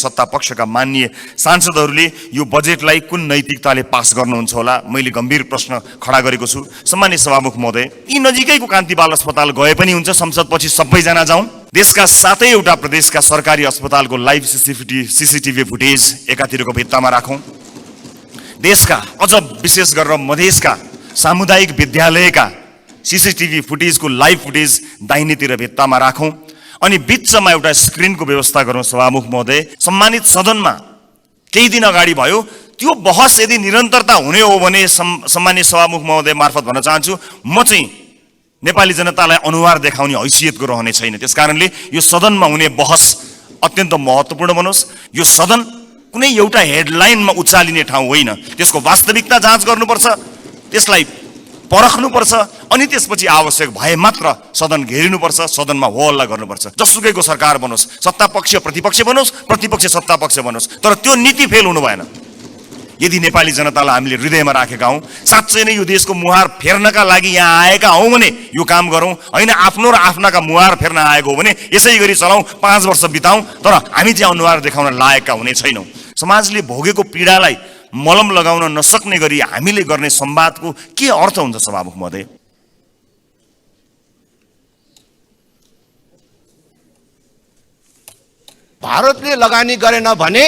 सत्ता पक्षका माननीय सांसदहरूले यो बजेटलाई कुन नैतिकताले पास गर्नुहुन्छ होला, मैले गम्भीर प्रश्न खडा गरेको छु। सम्माननीय सभामुख महोदय, यी नजिकैको कान्ति बाल अस्पताल गए पनि हुन्छ, संसदपछि सबैजना जाउँ। देशका 7वटा प्रदेशका सरकारी अस्पतालको लाइभ सीसीटीभी फुटेज एकातिरको भित्तामा राखौँ। देशका अझ विशेष गरेर मधेसका सामुदायिक विद्यालयका सीसीटीभी फुटेजको लाइभ फुटेज दाहिनेतिर भित्तामा राखौँ अनि बिचमा एउटा स्क्रिनको व्यवस्था गरौँ। सभामुख महोदय, सम्मानित सदनमा केही दिन अगाडि भयो, त्यो बहस यदि निरन्तरता हुने हो भने सम्मानित सभामुख महोदय मार्फत भन्न चाहन्छु, म चाहिँ नेपाली जनतालाई अनुहार देखाउने हैसियतको रहने छैन। त्यसकारणले यो सदनमा हुने बहस अत्यन्त महत्त्वपूर्ण बनोस्। यो सदन कुनै एउटा हेडलाइनमा उचालिने ठाउँ होइन, त्यसको वास्तविकता जाँच गर्नुपर्छ, त्यसलाई परख्नुपर्छ अनि त्यसपछि आवश्यक भए मात्र सदन घेरिनुपर्छ, सदनमा हो हल्ला गर्नुपर्छ। जसुकैको सरकार बनोस्, सत्ता पक्ष प्रतिपक्ष बनोस्, प्रतिपक्ष सत्ता पक्ष बनोस्, तर त्यो नीति फेल हुनु भएन। यदि नेपाली जनतालाई हामीले हृदयमा राखेका हौँ, साँच्चै नै यो देशको मुहार फेर्नका लागि यहाँ आएका हौँ भने यो काम गरौँ, होइन आफ्नो र आफ्नाका मुहार फेर्न आएको हो भने यसै गरी चलाउँ, 5 वर्ष बिताउँ, तर हामी चाहिँ अनुहार देखाउन लायकका हुने छैनौँ। समाजले भोगेको पीडालाई मलम लगाउन नसक्ने गरी हामीले गर्ने संवादको के अर्थ हुन्छ सभामुख महोदय? भारतले लगानी गरेन भने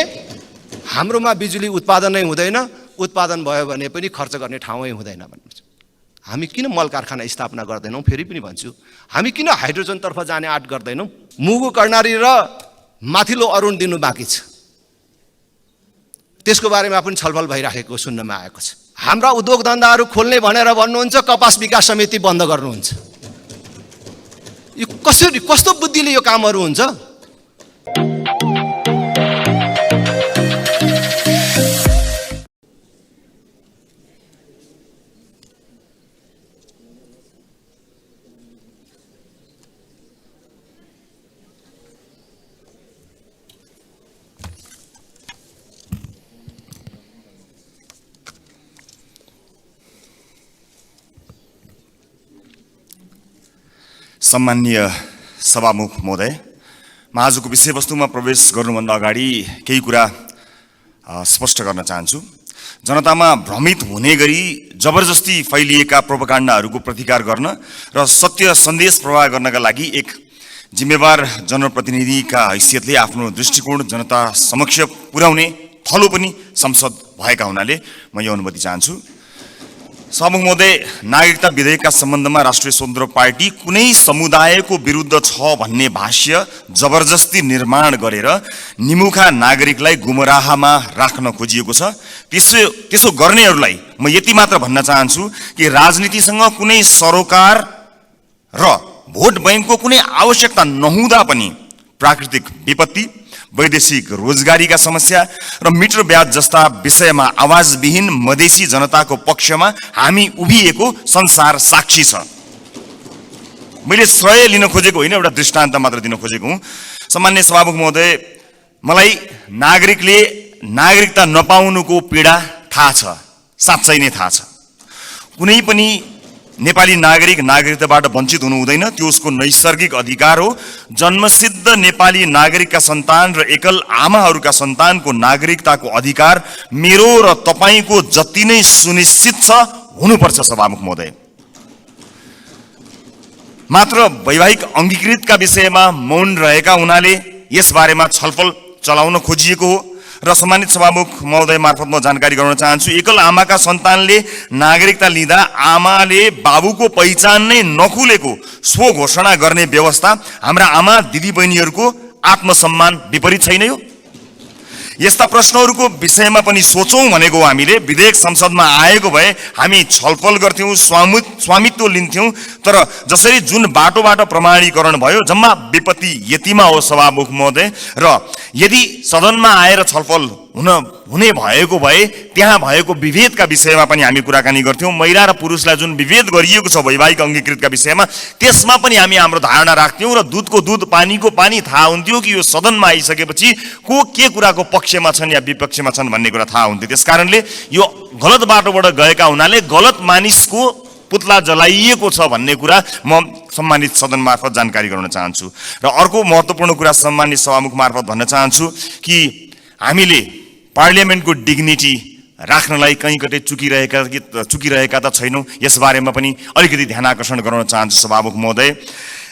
हाम्रोमा बिजुली उत्पादनै हुँदैन, उत्पादन भयो भने पनि खर्च गर्ने ठाउँै हुँदैन भन्नुहुन्छ। हामी किन मल कारखाना स्थापना गर्दैनौँ? फेरि पनि भन्छु, हामी किन हाइड्रोजनतर्फ जाने आँट गर्दैनौँ? मुगु कर्णाली र माथिल्लो अरुण दिनु बाँकी छ, त्यसको बारेमा पनि छलफल भइराखेको सुन्नमा आएको छ। हाम्रा उद्योग धन्दाहरू खोल्ने भनेर भन्नुहुन्छ, कपास विकास समिति बन्द गर्नुहुन्छ। यो कसरी, कस्तो बुद्धिले यो कामहरू हुन्छ? सम्माननीय सभामुख महोदय, म आजको विषयवस्तुमा प्रवेश गर्नुभन्दा अगाडि केही कुरा स्पष्ट गर्न चाहन्छु। जनतामा भ्रमित हुने गरी जबरजस्ती फैलिएका प्रोपागान्डाहरूको प्रतिकार गर्न र सत्य सन्देश प्रवाह गर्नका लागि एक जिम्मेवार जनप्रतिनिधिका हैसियतले आफ्नो दृष्टिकोण जनता समक्ष पुर्याउने थलो पनि संसद भएका हुनाले म यो अनुमति चाहन्छु। सभामुख महोदय, नागरिकता विधेयकका सम्बन्धमा राष्ट्रिय स्वतन्त्र पार्टी कुनै समुदायको विरुद्ध छ भन्ने भाष्य जबरजस्ती निर्माण गरेर निमुखा नागरिकलाई गुमराहमा राख्न खोजिएको छ। त्यसो गर्नेहरूलाई म यति मात्र भन्न चाहन्छु कि राजनीतिसँग कुनै सरोकार र भोट बैंकको कुनै आवश्यकता नहुँदा पनि प्राकृतिक विपत्ति, वैदेशिक रोजगारीका समस्या र मिटर ब्याज जस्ता विषयमा आवाजविहीन मधेसी जनताको पक्षमा हामी उभिएको संसार साक्षी छ। मैले श्रेय लिन खोजेको होइन, एउटा दृष्टान्त मात्र दिन खोजेको हुँ। सम्मान्य सभामुख महोदय, मलाई नागरिकले नागरिकता नपाउनुको पीडा थाहा छ, साँच्चै नै थाहा छ। कुनै पनि नेपाली नागरिक नागरिकताबाट वञ्चित हुनु हुँदैन, त्यो उसको नैसर्गिक अधिकार हो। जन्मसिद्ध नेपाली नागरिकका सन्तान र एकल आमाहरूका सन्तानको नागरिकताको अधिकार मेरो र तपाईँको जति नै सुनिश्चित छ हुनुपर्छ सभामुख महोदय। मात्र वैवाहिक अङ्गीकृतका विषयमा मौन रहेका हुनाले यसबारेमा छलफल चलाउन खोजिएको हो र सम्मानित सभामुख महोदय मार्फत म जानकारी गराउन चाहन्छु, एकल आमाका सन्तानले नागरिकता लिँदा आमाले बाबुको पहिचान नै नखुलेको स्व घोषणा गर्ने व्यवस्था हाम्रा आमा दिदीबहिनीहरूको आत्मसम्मान विपरीत छैन यो? यस्ता प्रश्नहरूको विषयमा पनि सोचौँ भनेको हामीले। विधेयक संसदमा आएको भए हामी छलफल गर्थ्यौँ, स्वामित्व लिन्थ्यौँ, तर जसरी जुन बाटोबाट प्रमाणीकरण भयो जम्मा विपत्ति यतिमा हो सभामुख महोदय। र यदि सदनमा आएर छलफल हुने भएको भए त्यहाँ भएको विभेदका विषयमा पनि हामी कुराकानी गर्थ्यौँ। महिला र पुरुषलाई जुन विभेद गरिएको छ वैवाहिक अङ्गीकृतका विषयमा, त्यसमा पनि हामी हाम्रो धारणा राख्थ्यौँ र दुधको दुध पानीको पानी थाहा हुन्थ्यो कि यो सदनमा आइसकेपछि को के कुराको पक्षमा छन् या विपक्षमा छन् भन्ने कुरा थाहा हुन्थ्यो। त्यसकारणले यो गलत बाटोबाट गएका हुनाले गलत मानिसको पुतला जलाइएको छ भन्ने कुरा म सम्मानित सदन मार्फत जानकारी गराउन चाहन्छु। र अर्को महत्त्वपूर्ण कुरा सम्मानित सभामुख मार्फत भन्न चाहन्छु कि हामीले पार्लियामेन्टको डिग्निटी राख्नलाई कहीँ कतै चुकिरहेका त छैनौँ, यसबारेमा पनि अलिकति ध्यान आकर्षण गराउन चाहन्छु सभामुख महोदय।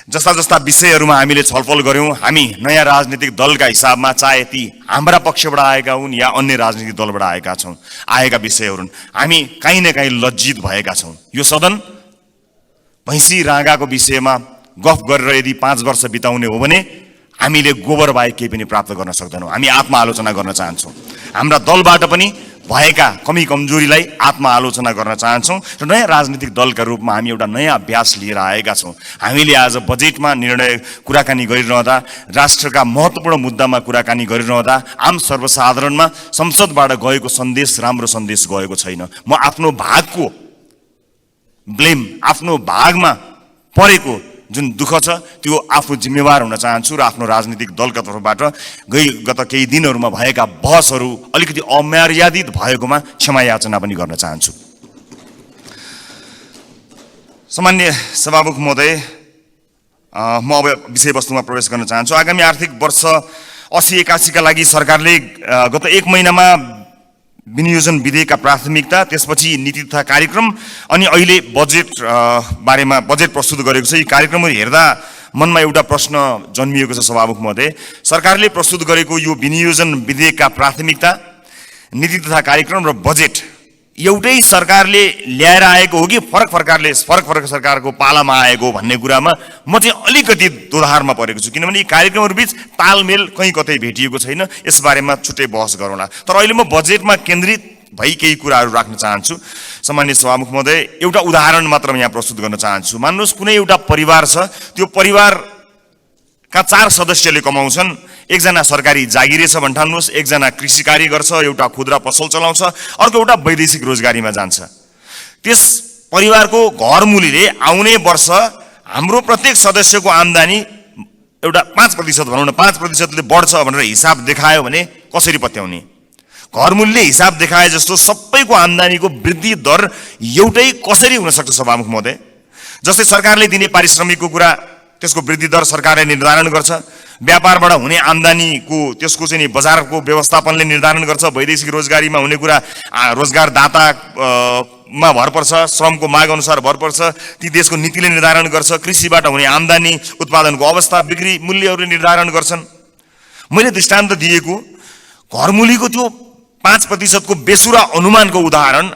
जस्ता जस्ता विषयहरूमा हामीले छलफल गऱ्यौँ, हामी नयाँ राजनीतिक दलका हिसाबमा, चाहे ती हाम्रा पक्षबाट आएका हुन् या अन्य राजनीतिक दलबाट आएका विषयहरू, हामी काहीँ न काहीँ लज्जित भएका छौँ। यो सदन भैँसी राँगाको विषयमा गफ गरेर यदि 5 वर्ष बिताउने हो भने हामीले गोबर बाहेक केही पनि प्राप्त गर्न सक्दैनौँ। हामी आत्मआलोचना गर्न चाहन्छौँ, हाम्रा दलबाट पनि भएका कमी कमजोरीलाई आत्मआलोचना गर्न चाहन्छौँ र नयाँ राजनीतिक दलका रूपमा हामी एउटा नयाँ अभ्यास लिएर आएका छौँ। हामीले आज बजेटमा कुराकानी गरिरहँदा, राष्ट्रका महत्त्वपूर्ण मुद्दामा कुराकानी गरिरहँदा आम सर्वसाधारणमा संसदबाट गएको सन्देश राम्रो सन्देश गएको छैन। म आफ्नो भागको ब्लेम, आफ्नो भागमा परेको जुन दुःख छ त्यो आफू जिम्मेवार हुन चाहन्छु र आफ्नो राजनीतिक दलका तर्फबाट गत केही दिनहरूमा भएका बहसहरू अलिकति अमर्यादित भएकोमा क्षमा याचना पनि गर्न चाहन्छु। सामान्य सभामुख महोदय, म अब विषयवस्तुमा प्रवेश गर्न चाहन्छु। आगामी आर्थिक वर्ष 80-81 का लागि सरकारले गत 1 महिनामा विनियोजन विधेयकका प्राथमिकता, त्यसपछि नीति तथा कार्यक्रम अनि अहिले बजेट बारेमा बजेट प्रस्तुत गरेको छ। यी कार्यक्रमहरू हेर्दा मनमा एउटा प्रश्न जन्मिएको छ सभामुख महोदय। सरकारले प्रस्तुत गरेको यो विनियोजन विधेयकका प्राथमिकता, नीति तथा कार्यक्रम र बजेट एउटै सरकारले ल्याएर आएको हो कि फरक फरक सरकारको पालामा आएको भन्ने कुरामा म चाहिँ अलिकति दोधारमा परेको छु, किनभने यी कार्यक्रमहरू बीच तालमेल कहीँ कतै भेटिएको छैन। यसबारेमा छुट्टै बहस गरौँला। तर अहिले म बजेटमा केन्द्रित भई केही कुराहरू राख्न चाहन्छु। सामान्य सभामुख महोदय, एउटा उदाहरण मात्र यहाँ प्रस्तुत गर्न चाहन्छु। मान्नुहोस् कुनै एउटा परिवार छ, त्यो परिवारका 4 सदस्यले कमाउँछन्। एकजना सरकारी जागिरे छ भन्ठान्नुहोस्, एकजना कृषि कार्य गर्छ, एउटा खुद्रा पसल चलाउँछ, अर्को एउटा वैदेशिक रोजगारीमा जान्छ। त्यस परिवारको घरमुलीले आउने वर्ष हाम्रो प्रत्येक सदस्यको आम्दानी एउटा 5% भनौँ न, 5%ले बढ्छ भनेर हिसाब देखायो भने कसरी पत्याउने? घरमुलीले हिसाब देखाए जस्तो सबैको आम्दानीको वृद्धि दर एउटै कसरी हुन सक्छ सभामुख महोदय? जस्तै सरकारले दिने पारिश्रमिकको कुरा, त्यसको वृद्धि दर सरकारले निर्धारण गर्छ। व्यापारबाट हुने आम्दानीको त्यसको चाहिँ बजारको व्यवस्थापनले निर्धारण गर्छ। वैदेशिक रोजगारीमा हुने कुरा रोजगारदातामा भर पर्छ, श्रमको माग अनुसार भर पर्छ, ती देशको नीतिले निर्धारण गर्छ। कृषिबाट हुने आम्दानी, उत्पादनको अवस्था, बिक्री मूल्यहरूले निर्धारण गर्छन्। मैले दृष्टान्त दिएको घरमुलीको त्यो 5% को बेसुरा अनुमानको उदाहरण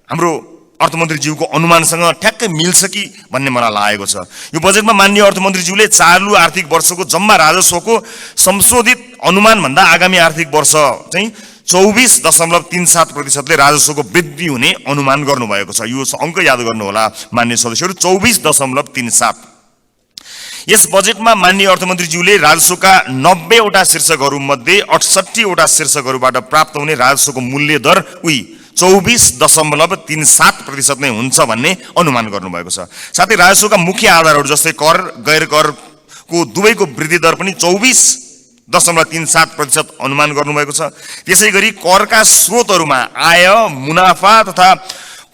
हाम्रो अर्थमन्त्रीज्यूको अनुमानसँग ठ्याक्कै मिल्छ कि भन्ने मलाई लागेको छ। यो बजेटमा माननीय अर्थमन्त्रीज्यूले चालु आर्थिक वर्षको जम्मा राजस्वको संशोधित अनुमानभन्दा आगामी आर्थिक वर्ष चाहिँ 24.37%ले राजस्वको वृद्धि हुने अनुमान गर्नुभएको छ। यो अङ्क याद गर्नुहोला माननीय सदस्यहरू, 24.37। यस बजेटमा माननीय अर्थमन्त्रीज्यूले राजस्वका 90 वटा शीर्षकहरूमध्ये 68 वटा शीर्षकहरूबाट प्राप्त हुने राजस्वको मूल्य दर 24.37% नै हुन्छ भन्ने अनुमान गर्नुभएको छ। साथै राजस्वका मुख्य आधारहरू जस्तै कर, गैर करको दुवैको वृद्धि दर पनि 24.37% अनुमान गर्नुभएको छ। त्यसैगरी करका स्रोतहरूमा आय, मुनाफा तथा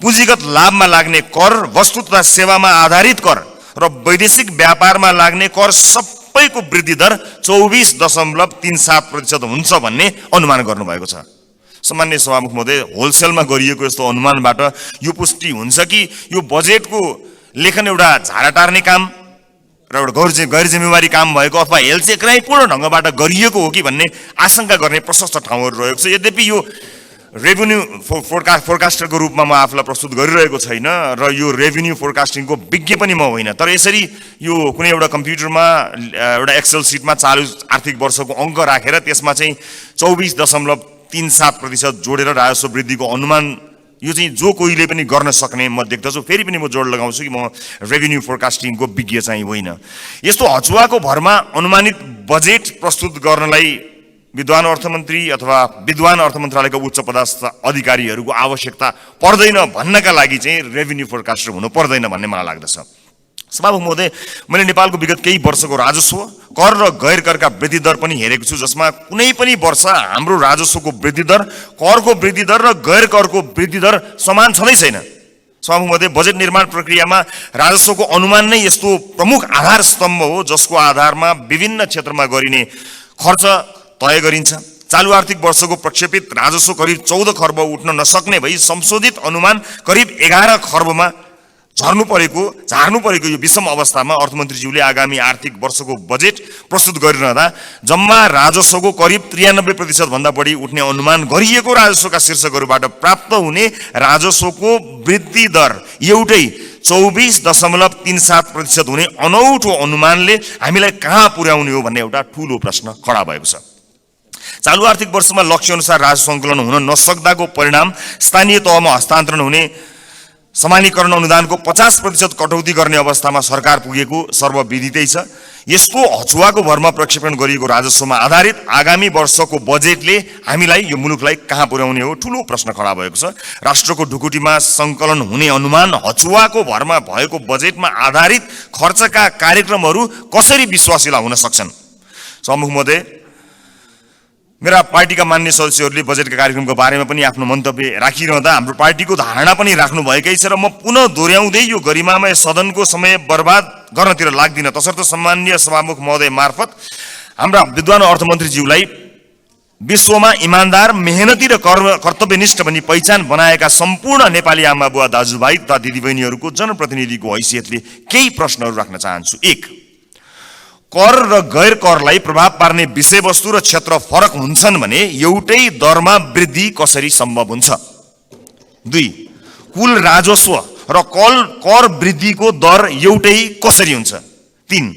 पुँजीगत लाभमा लाग्ने कर, वस्तु तथा सेवामा आधारित कर र वैदेशिक व्यापारमा लाग्ने कर सबैको वृद्धि दर 24.37% हुन्छ भन्ने अनुमान गर्नुभएको छ। सामान्य सभामुख महोदय, होलसेलमा गरिएको यस्तो अनुमानबाट यो पुष्टि हुन्छ कि यो बजेटको लेखन एउटा झाडा टार्ने काम र एउटा गैर जिम्मेवारी काम भएको अथवा हेलचेक्राइपूर्ण ढङ्गबाट गरिएको हो कि भन्ने आशंका गर्ने प्रशस्त ठाउँहरू रहेको छ। यद्यपि यो रेभेन्यू फोरकास्टरको रूपमा म आफूलाई प्रस्तुत गरिरहेको छैन र यो रेभेन्यू फोरकास्टिङको विज्ञ पनि म होइन, तर यसरी यो कुनै एउटा कम्प्युटरमा एउटा एक्सेल सिटमा चालु आर्थिक वर्षको अङ्क राखेर त्यसमा चाहिँ 24.37% जोडेर राजस्व वृद्धिको अनुमान, यो चाहिँ जो कोहीले पनि गर्न सक्ने म देख्दछु। फेरि पनि म जोड लगाउँछु कि म रेभेन्यू फोरकास्टिङको विज्ञ चाहिँ होइन। यस्तो हचुवाको भरमा अनुमानित बजेट प्रस्तुत गर्नलाई विद्वान अर्थमन्त्री अथवा विद्वान अर्थ मन्त्रालयका उच्च पदस्थ अधिकारीहरूको आवश्यकता पर्दैन भन्नका लागि चाहिँ रेभेन्यू फोरकास्टर हुनु पर्दैन भन्ने मलाई लाग्दछ। सभामुख महोदय, मैले नेपालको विगत केही वर्षको राजस्व, कर र गैर करका वृद्धि दर पनि हेरेको छु, जसमा कुनै पनि वर्ष हाम्रो राजस्वको वृद्धि दर, करको वृद्धि दर र गैर करको वृद्धि दर समान छँदै छैन। सभामुख महोदय, बजेट निर्माण प्रक्रियामा राजस्वको अनुमान नै यस्तो प्रमुख आधार स्तम्भ हो जसको आधारमा विभिन्न क्षेत्रमा गरिने खर्च तय गरिन्छ। चालु आर्थिक वर्षको प्रक्षेपित राजस्व करिब 14 खर्ब उठ्न नसक्ने भई संशोधित अनुमान करिब 11 खर्बमा झार्नु परेको यो विषम अवस्थामा अर्थमन्त्रीज्यूले आगामी आर्थिक वर्षको बजेट प्रस्तुत गरिरहँदा जम्मा राजस्वको करिब 93% भन्दा बढी उठ्ने अनुमान गरिएको राजस्वका शीर्षकहरूबाट प्राप्त हुने राजस्वको वृद्धि दर एउटै 24.37% हुने अनौठो अनुमानले हामीलाई कहाँ पुर्याउने हो भन्ने एउटा ठूलो प्रश्न खडा भएको छ। चालु आर्थिक वर्षमा लक्ष्य अनुसार राजस्व सङ्कलन हुन नसक्दाको परिणाम स्थानीय तहमा हस्तान्तरण हुने समानीकरण अनुदानको 50% कटौती गर्ने अवस्थामा सरकार पुगेको सर्वविदितै छ। यसको हचुवाको भरमा प्रक्षेपण गरिएको राजस्वमा आधारित आगामी वर्षको बजेटले हामीलाई यो मुलुकलाई कहाँ पुर्याउने हो ठूलो प्रश्न खडा भएको छ। राष्ट्रको ढुकुटीमा सङ्कलन हुने अनुमान हचुवाको भरमा भएको बजेटमा आधारित खर्चका कार्यक्रमहरू कसरी विश्वासिला हुन सक्छन्? सभामुख महोदय, मेरा पार्टीका मान्य सदस्यहरूले बजेटका कार्यक्रमको बारेमा पनि आफ्नो मन्तव्य राखिरहँदा हाम्रो पार्टीको धारणा पनि राख्नु भएकै छ र म पुनः दोहोऱ्याउँदै यो गरिमामय सदनको समय बर्बाद गर्नतिर लाग्दिन। तसर्थ सम्माननीय सभामुख महोदय मार्फत हाम्रा विद्वान अर्थमन्त्रीज्यूलाई विश्वमा इमानदार, मेहनती र कर्तव्यनिष्ठ भनी पहिचान बनाएका सम्पूर्ण नेपाली आमा बुवा दाजुभाइ तथा दिदीबहिनीहरूको जनप्रतिनिधिको हैसियतले केही प्रश्नहरू राख्न चाहन्छु। 1, कर र गैर करलाई प्रभाव पार्ने विषयवस्तु र क्षेत्र फरक हुन्छन् भने एउटै दरमा वृद्धि कसरी सम्भव हुन्छ? 2, कुल राजस्व र कर वृद्धिको दर एउटै कसरी हुन्छ? 3,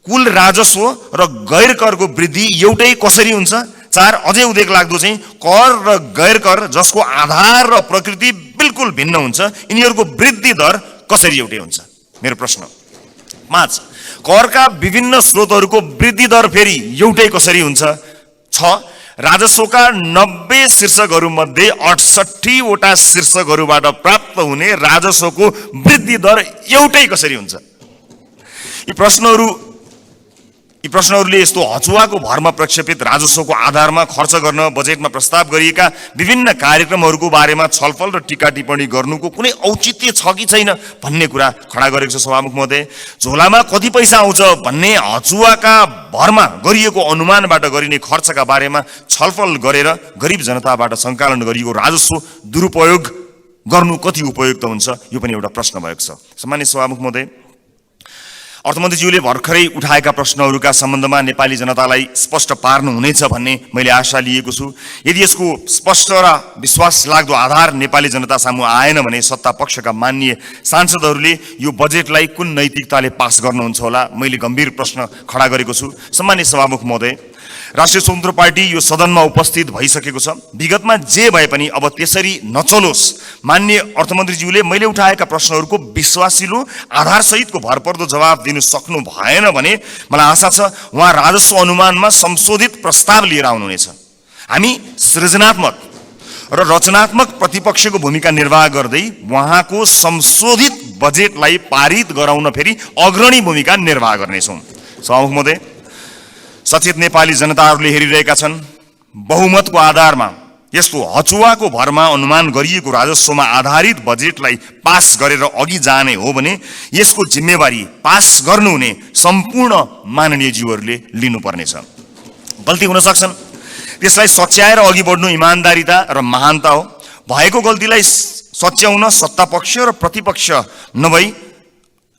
कुल राजस्व र गैर करको वृद्धि एउटै कसरी हुन्छ? 4, अझै उदेक लाग्दो चाहिँ कर र गैर कर जसको आधार र प्रकृति बिल्कुल भिन्न हुन्छ, यिनीहरूको वृद्धि दर कसरी एउटै हुन्छ? मेरो प्रश्न। 5, करका विभिन्न स्रोतहरूको वृद्धि दर फेरि एउटै कसरी हुन्छ? 6, राजस्वका 90 शीर्षकहरूमध्ये 68 वटा शीर्षकहरूबाट प्राप्त हुने राजस्वको वृद्धि दर एउटै कसरी हुन्छ? यी प्रश्नहरूले यस्तो हचुवाको भरमा प्रक्षेपित राजस्वको आधारमा खर्च गर्न बजेटमा प्रस्ताव गरिएका विभिन्न कार्यक्रमहरूको बारेमा छलफल र टीका टिप्पणी गर्नुको कुनै औचित्य छ कि छैन भन्ने कुरा खडा गरेको छ। सभामुख महोदय, झोलामा कति पैसा आउँछ भन्ने हचुवाका भरमा गरिएको अनुमानबाट गरिने खर्चका बारेमा छलफल गरेर गरिब जनताबाट सङ्कलन गरिएको राजस्व दुरुपयोग गर्नु कति उपयुक्त हुन्छ, यो पनि एउटा प्रश्न भएको छ। सम्माननीय सभामुख महोदय, अर्थमन्त्रीज्यूले भर्खरै उठाएका प्रश्नहरूका सम्बन्धमा नेपाली जनतालाई स्पष्ट पार्नु हुनेछ भन्ने मैले आशा लिएको छु। यदि यसको स्पष्ट र विश्वास लाग्दो आधार नेपाली जनता सामु आएन भने सत्ता पक्षका माननीय सांसदहरूले यो बजेटलाई कुन नैतिकताले पास गर्नुहुन्छ होला, मैले गम्भीर प्रश्न खडा गरेको छु। सम्माननीय सभामुख महोदय, राष्ट्रिय स्वतन्त्र पार्टी यो सदनमा उपस्थित भइसकेको छ। विगतमा जे भए पनि अब त्यसरी नचलोस्। माननीय अर्थमन्त्रीज्यूले मैले उठाएका प्रश्नहरूको विश्वासिलो आधारसहितको भरपर्दो जवाब दिनु सक्नु भएन भने मलाई आशा छ उहाँ राजस्व अनुमानमा संशोधित प्रस्ताव लिएर आउनुहुनेछ। हामी सृजनात्मक र रचनात्मक प्रतिपक्षको भूमिका निर्वाह गर्दै उहाँको संशोधित बजेटलाई पारित गराउन फेरि अग्रणी भूमिका निर्वाह गर्नेछौँ। सभामुख महोदय, सचेत नेपाली जनताहरूले हेरिरहेका छन्। बहुमतको आधारमा यस्तो हचुवाको भरमा अनुमान गरिएको राजस्वमा आधारित बजेटलाई पास गरेर अघि जाने हो भने यसको जिम्मेवारी पास गर्नुहुने सम्पूर्ण माननीय ज्यूहरूले लिनुपर्नेछ। गल्ती हुन सक्छन्, त्यसलाई सच्याएर अघि बढ्नु इमान्दारिता र महानता हो। भएको गल्तीलाई सच्याउन सत्तापक्ष र प्रतिपक्ष नभई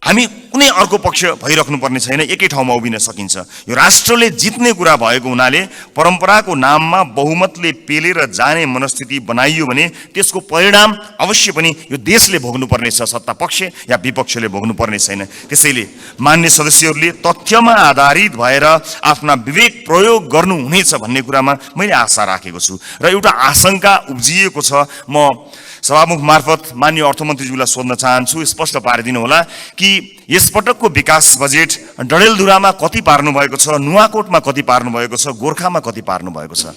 हामी कुनै अर्को पक्ष भइराख्नु पर्ने छैन, एकै ठाउँमा उभिन सकिन्छ। यो राष्ट्रले जित्ने कुरा भएको हुनाले परम्पराको नाममा बहुमतले पेलेर जाने मनस्थिति बनाइयो भने त्यसको परिणाम अवश्य पनि यो देशले भोग्नुपर्ने छ, सत्ता पक्ष या विपक्षले भोग्नुपर्ने छैन। त्यसैले मान्य सदस्यहरूले तथ्यमा आधारित भएर आफ्ना विवेक प्रयोग गर्नुहुनेछ भन्ने कुरामा मैले आशा राखेको छु र एउटा आशंका उब्जिएको छ। म सभामुख मार्फत मान्य अर्थमन्त्रीज्यूलाई सोध्न चाहन्छु, स्पष्ट पारिदिनु होला कि यसपटकको विकास बजेट डडेलधुरामा कति पार्नु भएको छ, नुवाकोटमा कति पार्नु भएको छ, गोर्खामा कति पार्नु भएको छ?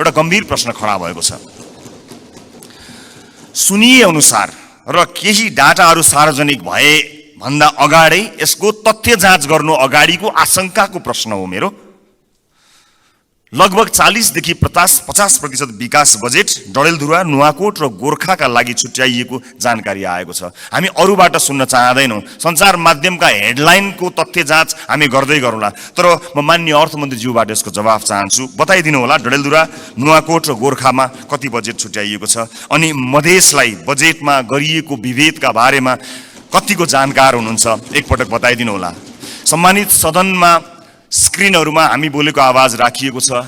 एउटा गम्भीर प्रश्न खडा भएको छ। सुनिए अनुसार र केही डाटाहरू सार्वजनिक भए भन्दा अगाडै यसको तथ्य जाँच गर्नु अगाडिको आशंकाको प्रश्न हो मेरो। लगभग 40 देखि 50% विकास बजेट डडेलधुरा, नुवाकोट र गोर्खाका लागि छुट्याइएको जानकारी आएको छ। हामी अरूबाट सुन्न चाहदैनौँ। सञ्चार माध्यमका हेडलाइनको तथ्य जाँच हामी गर्दै गरौँला। तर म माननीय अर्थमन्त्रीज्यूबाट यसको जवाफ चाहन्छु। बताइदिनु होला डडेलधुरा, नुवाकोट र गोर्खामा कति बजेट छुट्याइएको छ, अनि मधेसलाई बजेटमा गरिएको विभेदका बारेमा कतिको जानकार हुनुहुन्छ, एकपटक बताइदिनु होला। सम्मानित सदनमा स्क्रिनहरूमा हामी बोलेको आवाज राखिएको छ।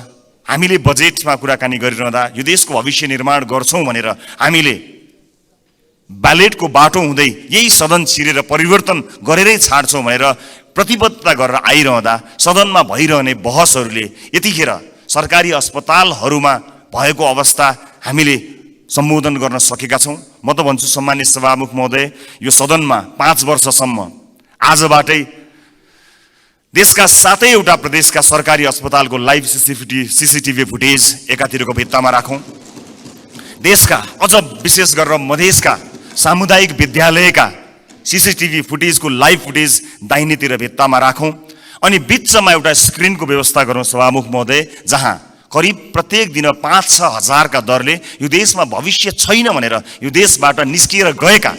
हामीले बजेटमा कुराकानी गरिरहँदा यो देशको भविष्य निर्माण गर्छौँ भनेर हामीले ब्यालेटको बाटो हुँदै यही सदन छिरेर परिवर्तन गरेरै छाड्छौँ भनेर प्रतिबद्धता गरेर आइरहँदा सदनमा भइरहने बहसहरूले यतिखेर सरकारी अस्पतालहरूमा भएको अवस्था हामीले सम्बोधन गर्न सकेका छौँ। म त भन्छु सम्मानित सभामुख महोदय, यो सदनमा 5 वर्षसम्म आजबाटै देशका 7वटा प्रदेशका सरकारी अस्पतालको लाइभ सीसीटीभी फुटेज एकातिरको भित्तामा राखौँ। देशका अझ विशेष गरेर मधेसका सामुदायिक विद्यालयका सीसीटीभी फुटेजको लाइभ फुटेज दाहिनेतिर भित्तामा राखौँ। अनि बिचमा एउटा स्क्रिनको व्यवस्था गरौँ सभामुख महोदय, जहाँ करिब प्रत्येक दिन 5-6 हजारका दरले यो देशमा भविष्य छैन भनेर यो देशबाट निस्किएर गएका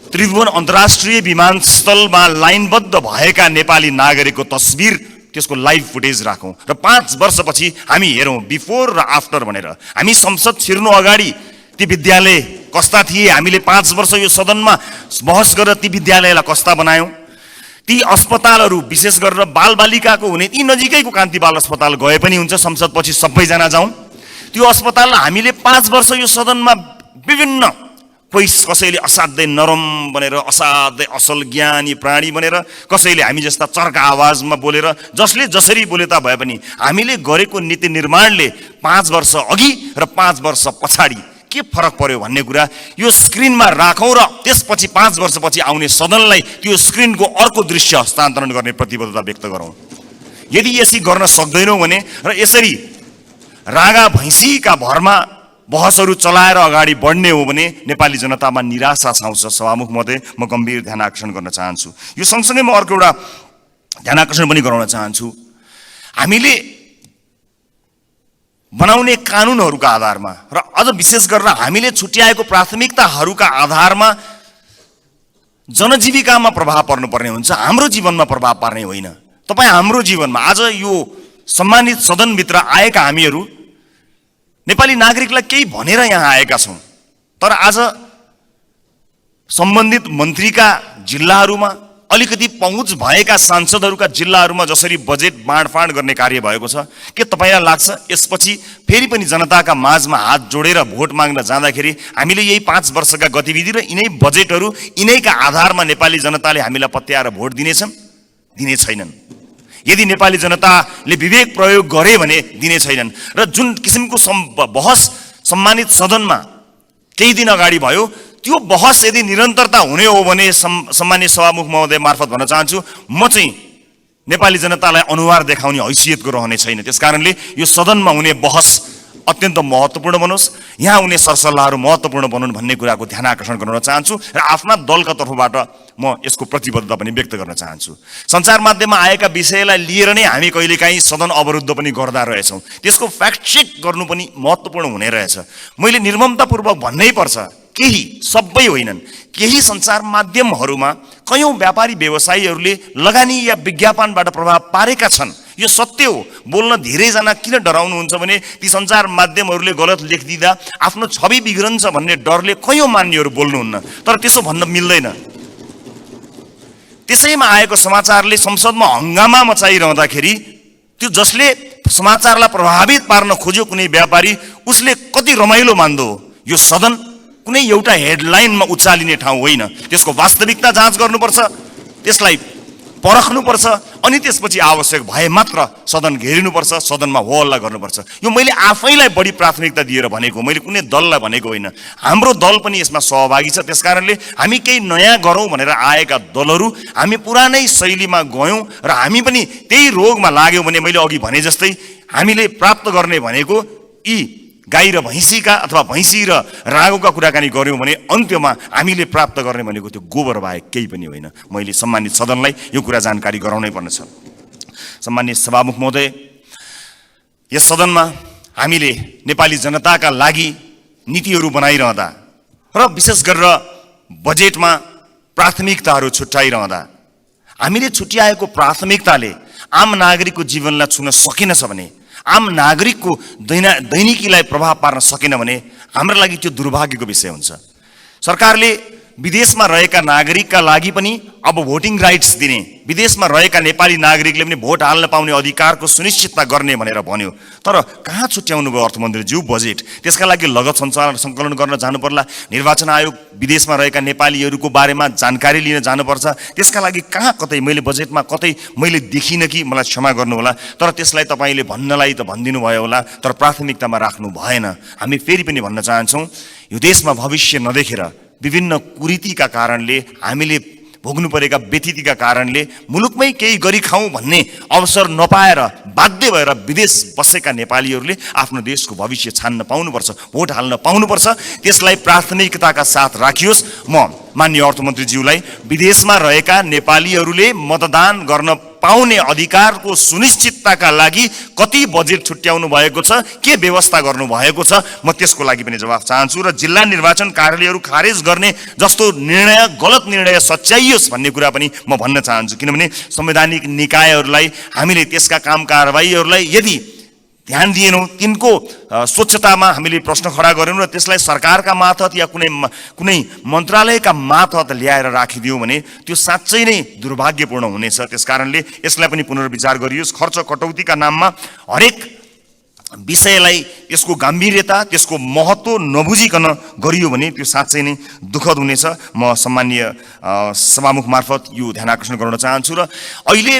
त्रिभुवन अन्तर्राष्ट्रिय विमानस्थलमा लाइनबद्ध भएका नेपाली नागरिकको तस्बिर, त्यसको लाइभ फुटेज राखौँ र 5 वर्षपछि हामी हेरौँ बिफोर र आफ्टर भनेर। हामी संसद छिर्नु अगाडि ती विद्यालय कस्ता थिए, हामीले 5 वर्ष यो सदनमा बहस गरेर ती विद्यालयलाई कस्ता बनायौँ। ती अस्पतालहरू विशेष गरेर बालबालिकाको हुने ती नजिकैको कान्ति बाल अस्पताल गए पनि हुन्छ, संसदपछि सबैजना जाउँ। त्यो अस्पताललाई हामीले 5 वर्ष यो सदनमा विभिन्न कसैले असाध्यै नरम भनेर, असाध्यै असल ज्ञानी प्राणी भनेर, कसैले हामी जस्ता चर्का आवाजमा बोलेर, जसले जसरी बोले ता भए पनि हामीले गरेको नीति निर्माणले 5 वर्ष अघि र 5 वर्ष पछाडि के फरक पर्यो भन्ने कुरा यो स्क्रिनमा राखौँ र त्यसपछि 5 वर्षपछि आउने सदनलाई त्यो स्क्रिनको अर्को दृश्य हस्तान्तरण गर्ने प्रतिबद्धता व्यक्त गरौँ। यदि यसरी गर्न सक्दैनौँ भने र यसरी रागा भैँसीका भरमा बहसहरू चलाएर अगाडि बढ्ने हो भने नेपाली जनतामा निराशा छाउँछ। सभामुख महोदय, म गम्भीर ध्यान आकर्षण गर्न चाहन्छु। यो सँगसँगै म अर्को एउटा ध्यान आकर्षण पनि गराउन चाहन्छु। हामीले बनाउने कानुनहरूका आधारमा र अझ विशेष गरेर हामीले छुट्याएको प्राथमिकताहरूका आधारमा जनजीविकामा प्रभाव पर्नुपर्ने हुन्छ, हाम्रो जीवनमा प्रभाव पार्ने होइन। तपाईँ हाम्रो जीवनमा आज यो सम्मानित सदनभित्र आएका हामीहरू नेपाली नागरिकलाई केही भनेर यहाँ आएका छौँ, तर आज सम्बन्धित मन्त्रीका जिल्लाहरूमा, अलिकति पहुँच भएका सांसदहरूका जिल्लाहरूमा जसरी बजेट बाँडफाँड गर्ने कार्य भएको छ, के तपाईँलाई लाग्छ यसपछि फेरि पनि जनताका माझमा हात जोडेर भोट माग्न जाँदाखेरि हामीले यही 5 वर्षका गतिविधि र यिनै बजेटहरू यिनैका आधारमा नेपाली जनताले हामीलाई पत्याएर भोट दिनेछन्? दिने छैनन्। यदि नेपाली जनताले विवेक प्रयोग गरे भने दिने छैनन्। र जुन किसिमको बहस सम्मानित सदनमा केही दिन अगाडि भयो, त्यो बहस यदि निरन्तरता हुने हो भने सम्मानित सभामुख महोदय मार्फत भन्न चाहन्छु, म चाहिँ नेपाली जनतालाई अनुहार देखाउने हैसियतको रहने छैन। त्यसकारणले यो सदनमा हुने बहस अत्यन्त महत्त्वपूर्ण बनोस्, यहाँ हुने सरसल्लाहहरू महत्त्वपूर्ण बनुन् भन्ने कुराको ध्यान आकर्षण गर्न चाहन्छु र आफ्ना दलका तर्फबाट म यसको प्रतिबद्धता पनि व्यक्त गर्न चाहन्छु। सञ्चार माध्यममा आएका विषयलाई लिएर नै हामी कहिलेकाहीँ सदन अवरुद्ध पनि गर्दा रहेछौँ, त्यसको फ्याक्ट चेक गर्नु पनि महत्त्वपूर्ण हुने रहेछ। मैले निर्ममतापूर्वक भन्नै पर्छ, केही, सबै होइनन्, केही सञ्चार माध्यमहरूमा कयौँ व्यापारी व्यवसायीहरूले लगानी या विज्ञापनबाट प्रभाव पारेका छन्। यो सत्य हो। बोल्न धेरैजना किन डराउनुहुन्छ भने ती सञ्चार माध्यमहरूले गलत लेखिदिँदा आफ्नो छवि बिग्रन्छ भन्ने डरले कयौँ मान्यहरू बोल्नुहुन्न, तर त्यसो भन्न मिल्दैन। त्यसैमा आएको समाचारले संसदमा हङ्गामा मचाइरहँदाखेरि त्यो जसले समाचारलाई प्रभावित पार्न खोज्यो कुनै व्यापारी, उसले कति रमाइलो मान्दो हो। यो सदन कुनै एउटा हेडलाइनमा उचालिने ठाउँ होइन, त्यसको वास्तविकता जाँच गर्नुपर्छ, त्यसलाई परख्नुपर्छ, अनि त्यसपछि आवश्यक भए मात्र सदन घेरिनुपर्छ, सदनमा हो हल्ला गर्नुपर्छ। यो मैले आफैलाई बढी प्राथमिकता दिएर भनेको, मैले कुनै दललाई भनेको होइन। हाम्रो दल पनि यसमा सहभागी छ। त्यसकारणले हामी केही नयाँ गरौँ भनेर आएका दलहरू हामी पुरानै शैलीमा गयौँ र हामी पनि त्यही रोगमा लाग्यौँ भने मैले अघि भने जस्तै हामीले प्राप्त गर्ने भनेको यी गाई र भैँसीका अथवा भैँसी र रागोका कुराकानी गऱ्यौँ भने अन्त्यमा हामीले प्राप्त गर्ने भनेको त्यो गोबर बाहेक केही पनि होइन। मैले सम्मानित सदनलाई यो कुरा जानकारी गराउनै पर्नेछ। सम्मानित सभामुख महोदय, यस सदनमा हामीले नेपाली जनताका लागि नीतिहरू बनाइरहँदा र विशेष गरेर बजेटमा प्राथमिकताहरू छुट्याइरहँदा हामीले छुट्याएको प्राथमिकताले आम नागरिकको जीवनलाई छुन सकेनछ भने, आम नागरिकको दैनिकीलाई प्रभाव पार्न सकेन भने हाम्रो लागि त्यो दुर्भाग्यको विषय हुन्छ। सरकारले विदेशमा रहेका नागरिकका लागि पनि अब भोटिङ राइट्स दिने, विदेशमा रहेका नेपाली नागरिकले पनि भोट हाल्न पाउने अधिकारको सुनिश्चितता गर्ने भनेर भन्यो। तर कहाँ छुट्याउनु भयो अर्थमन्त्रीज्यू बजेट? त्यसका लागि लगत सङ्कलन गर्न जानु पर्ला, निर्वाचन आयोग विदेशमा रहेका नेपालीहरूको बारेमा जानकारी लिन जानुपर्छ। त्यसका लागि कहाँ कतै मैले बजेटमा कतै मैले देखिनँ कि, मलाई क्षमा गर्नुहोला, तर त्यसलाई तपाईँले भन्नलाई त भनिदिनु भयो होला, तर प्राथमिकतामा राख्नु भएन। हामी फेरि पनि भन्न चाहन्छौँ, यो देशमा भविष्य नदेखेर, विभिन्न कुरीतिका कारणले, हामीले भोग्नु परेका व्यतिथिका कारणले मुलुकमै केही गरी खाउँ भन्ने अवसर नपाएर बाध्य भएर विदेश बसेका नेपालीहरूले आफ्नो देशको भविष्य छान्न पाउनुपर्छ, भोट हाल्न पाउनुपर्छ। त्यसलाई प्राथमिकताका साथ राखियोस्। म माननीय अर्थमन्त्रीज्यूलाई विदेशमा रहेका नेपालीहरूले मतदान गर्न पाउने अधिकारको सुनिश्चितताका लागि कति बजेट छुट्याउनु भएको छ, के व्यवस्था गर्नु भएको छ, म त्यसको लागि पनि जवाफ चाहन्छु। र जिल्ला निर्वाचन कार्यालयहरू खारेज गर्ने जस्तो निर्णय, गलत निर्णय सच्याइयोस् भन्ने कुरा पनि म भन्न चाहन्छु। किनभने संवैधानिक निकायहरूलाई, हामीले त्यसका काम कारबाहीहरूलाई यदि ध्यान दिएनौँ, तिनको स्वच्छतामा हामीले प्रश्न खडा गरेनौँ र त्यसलाई सरकारका मार्फत या कुनै मन्त्रालयका मार्फत ल्याएर राखिदियौँ भने त्यो साँच्चै नै दुर्भाग्यपूर्ण हुनेछ। त्यसकारणले यसलाई पनि पुनर्विचार गरियोस्। खर्च कटौतीका नाममा हरेक विषयलाई त्यसको गम्भीरता, त्यसको महत्त्व नबुझिकन गरियो भने त्यो साँच्चै नै दुःखद हुनेछ। म सम्माननीय सभामुख मार्फत यो ध्यान आकर्षण गराउन चाहन्छु। र अहिले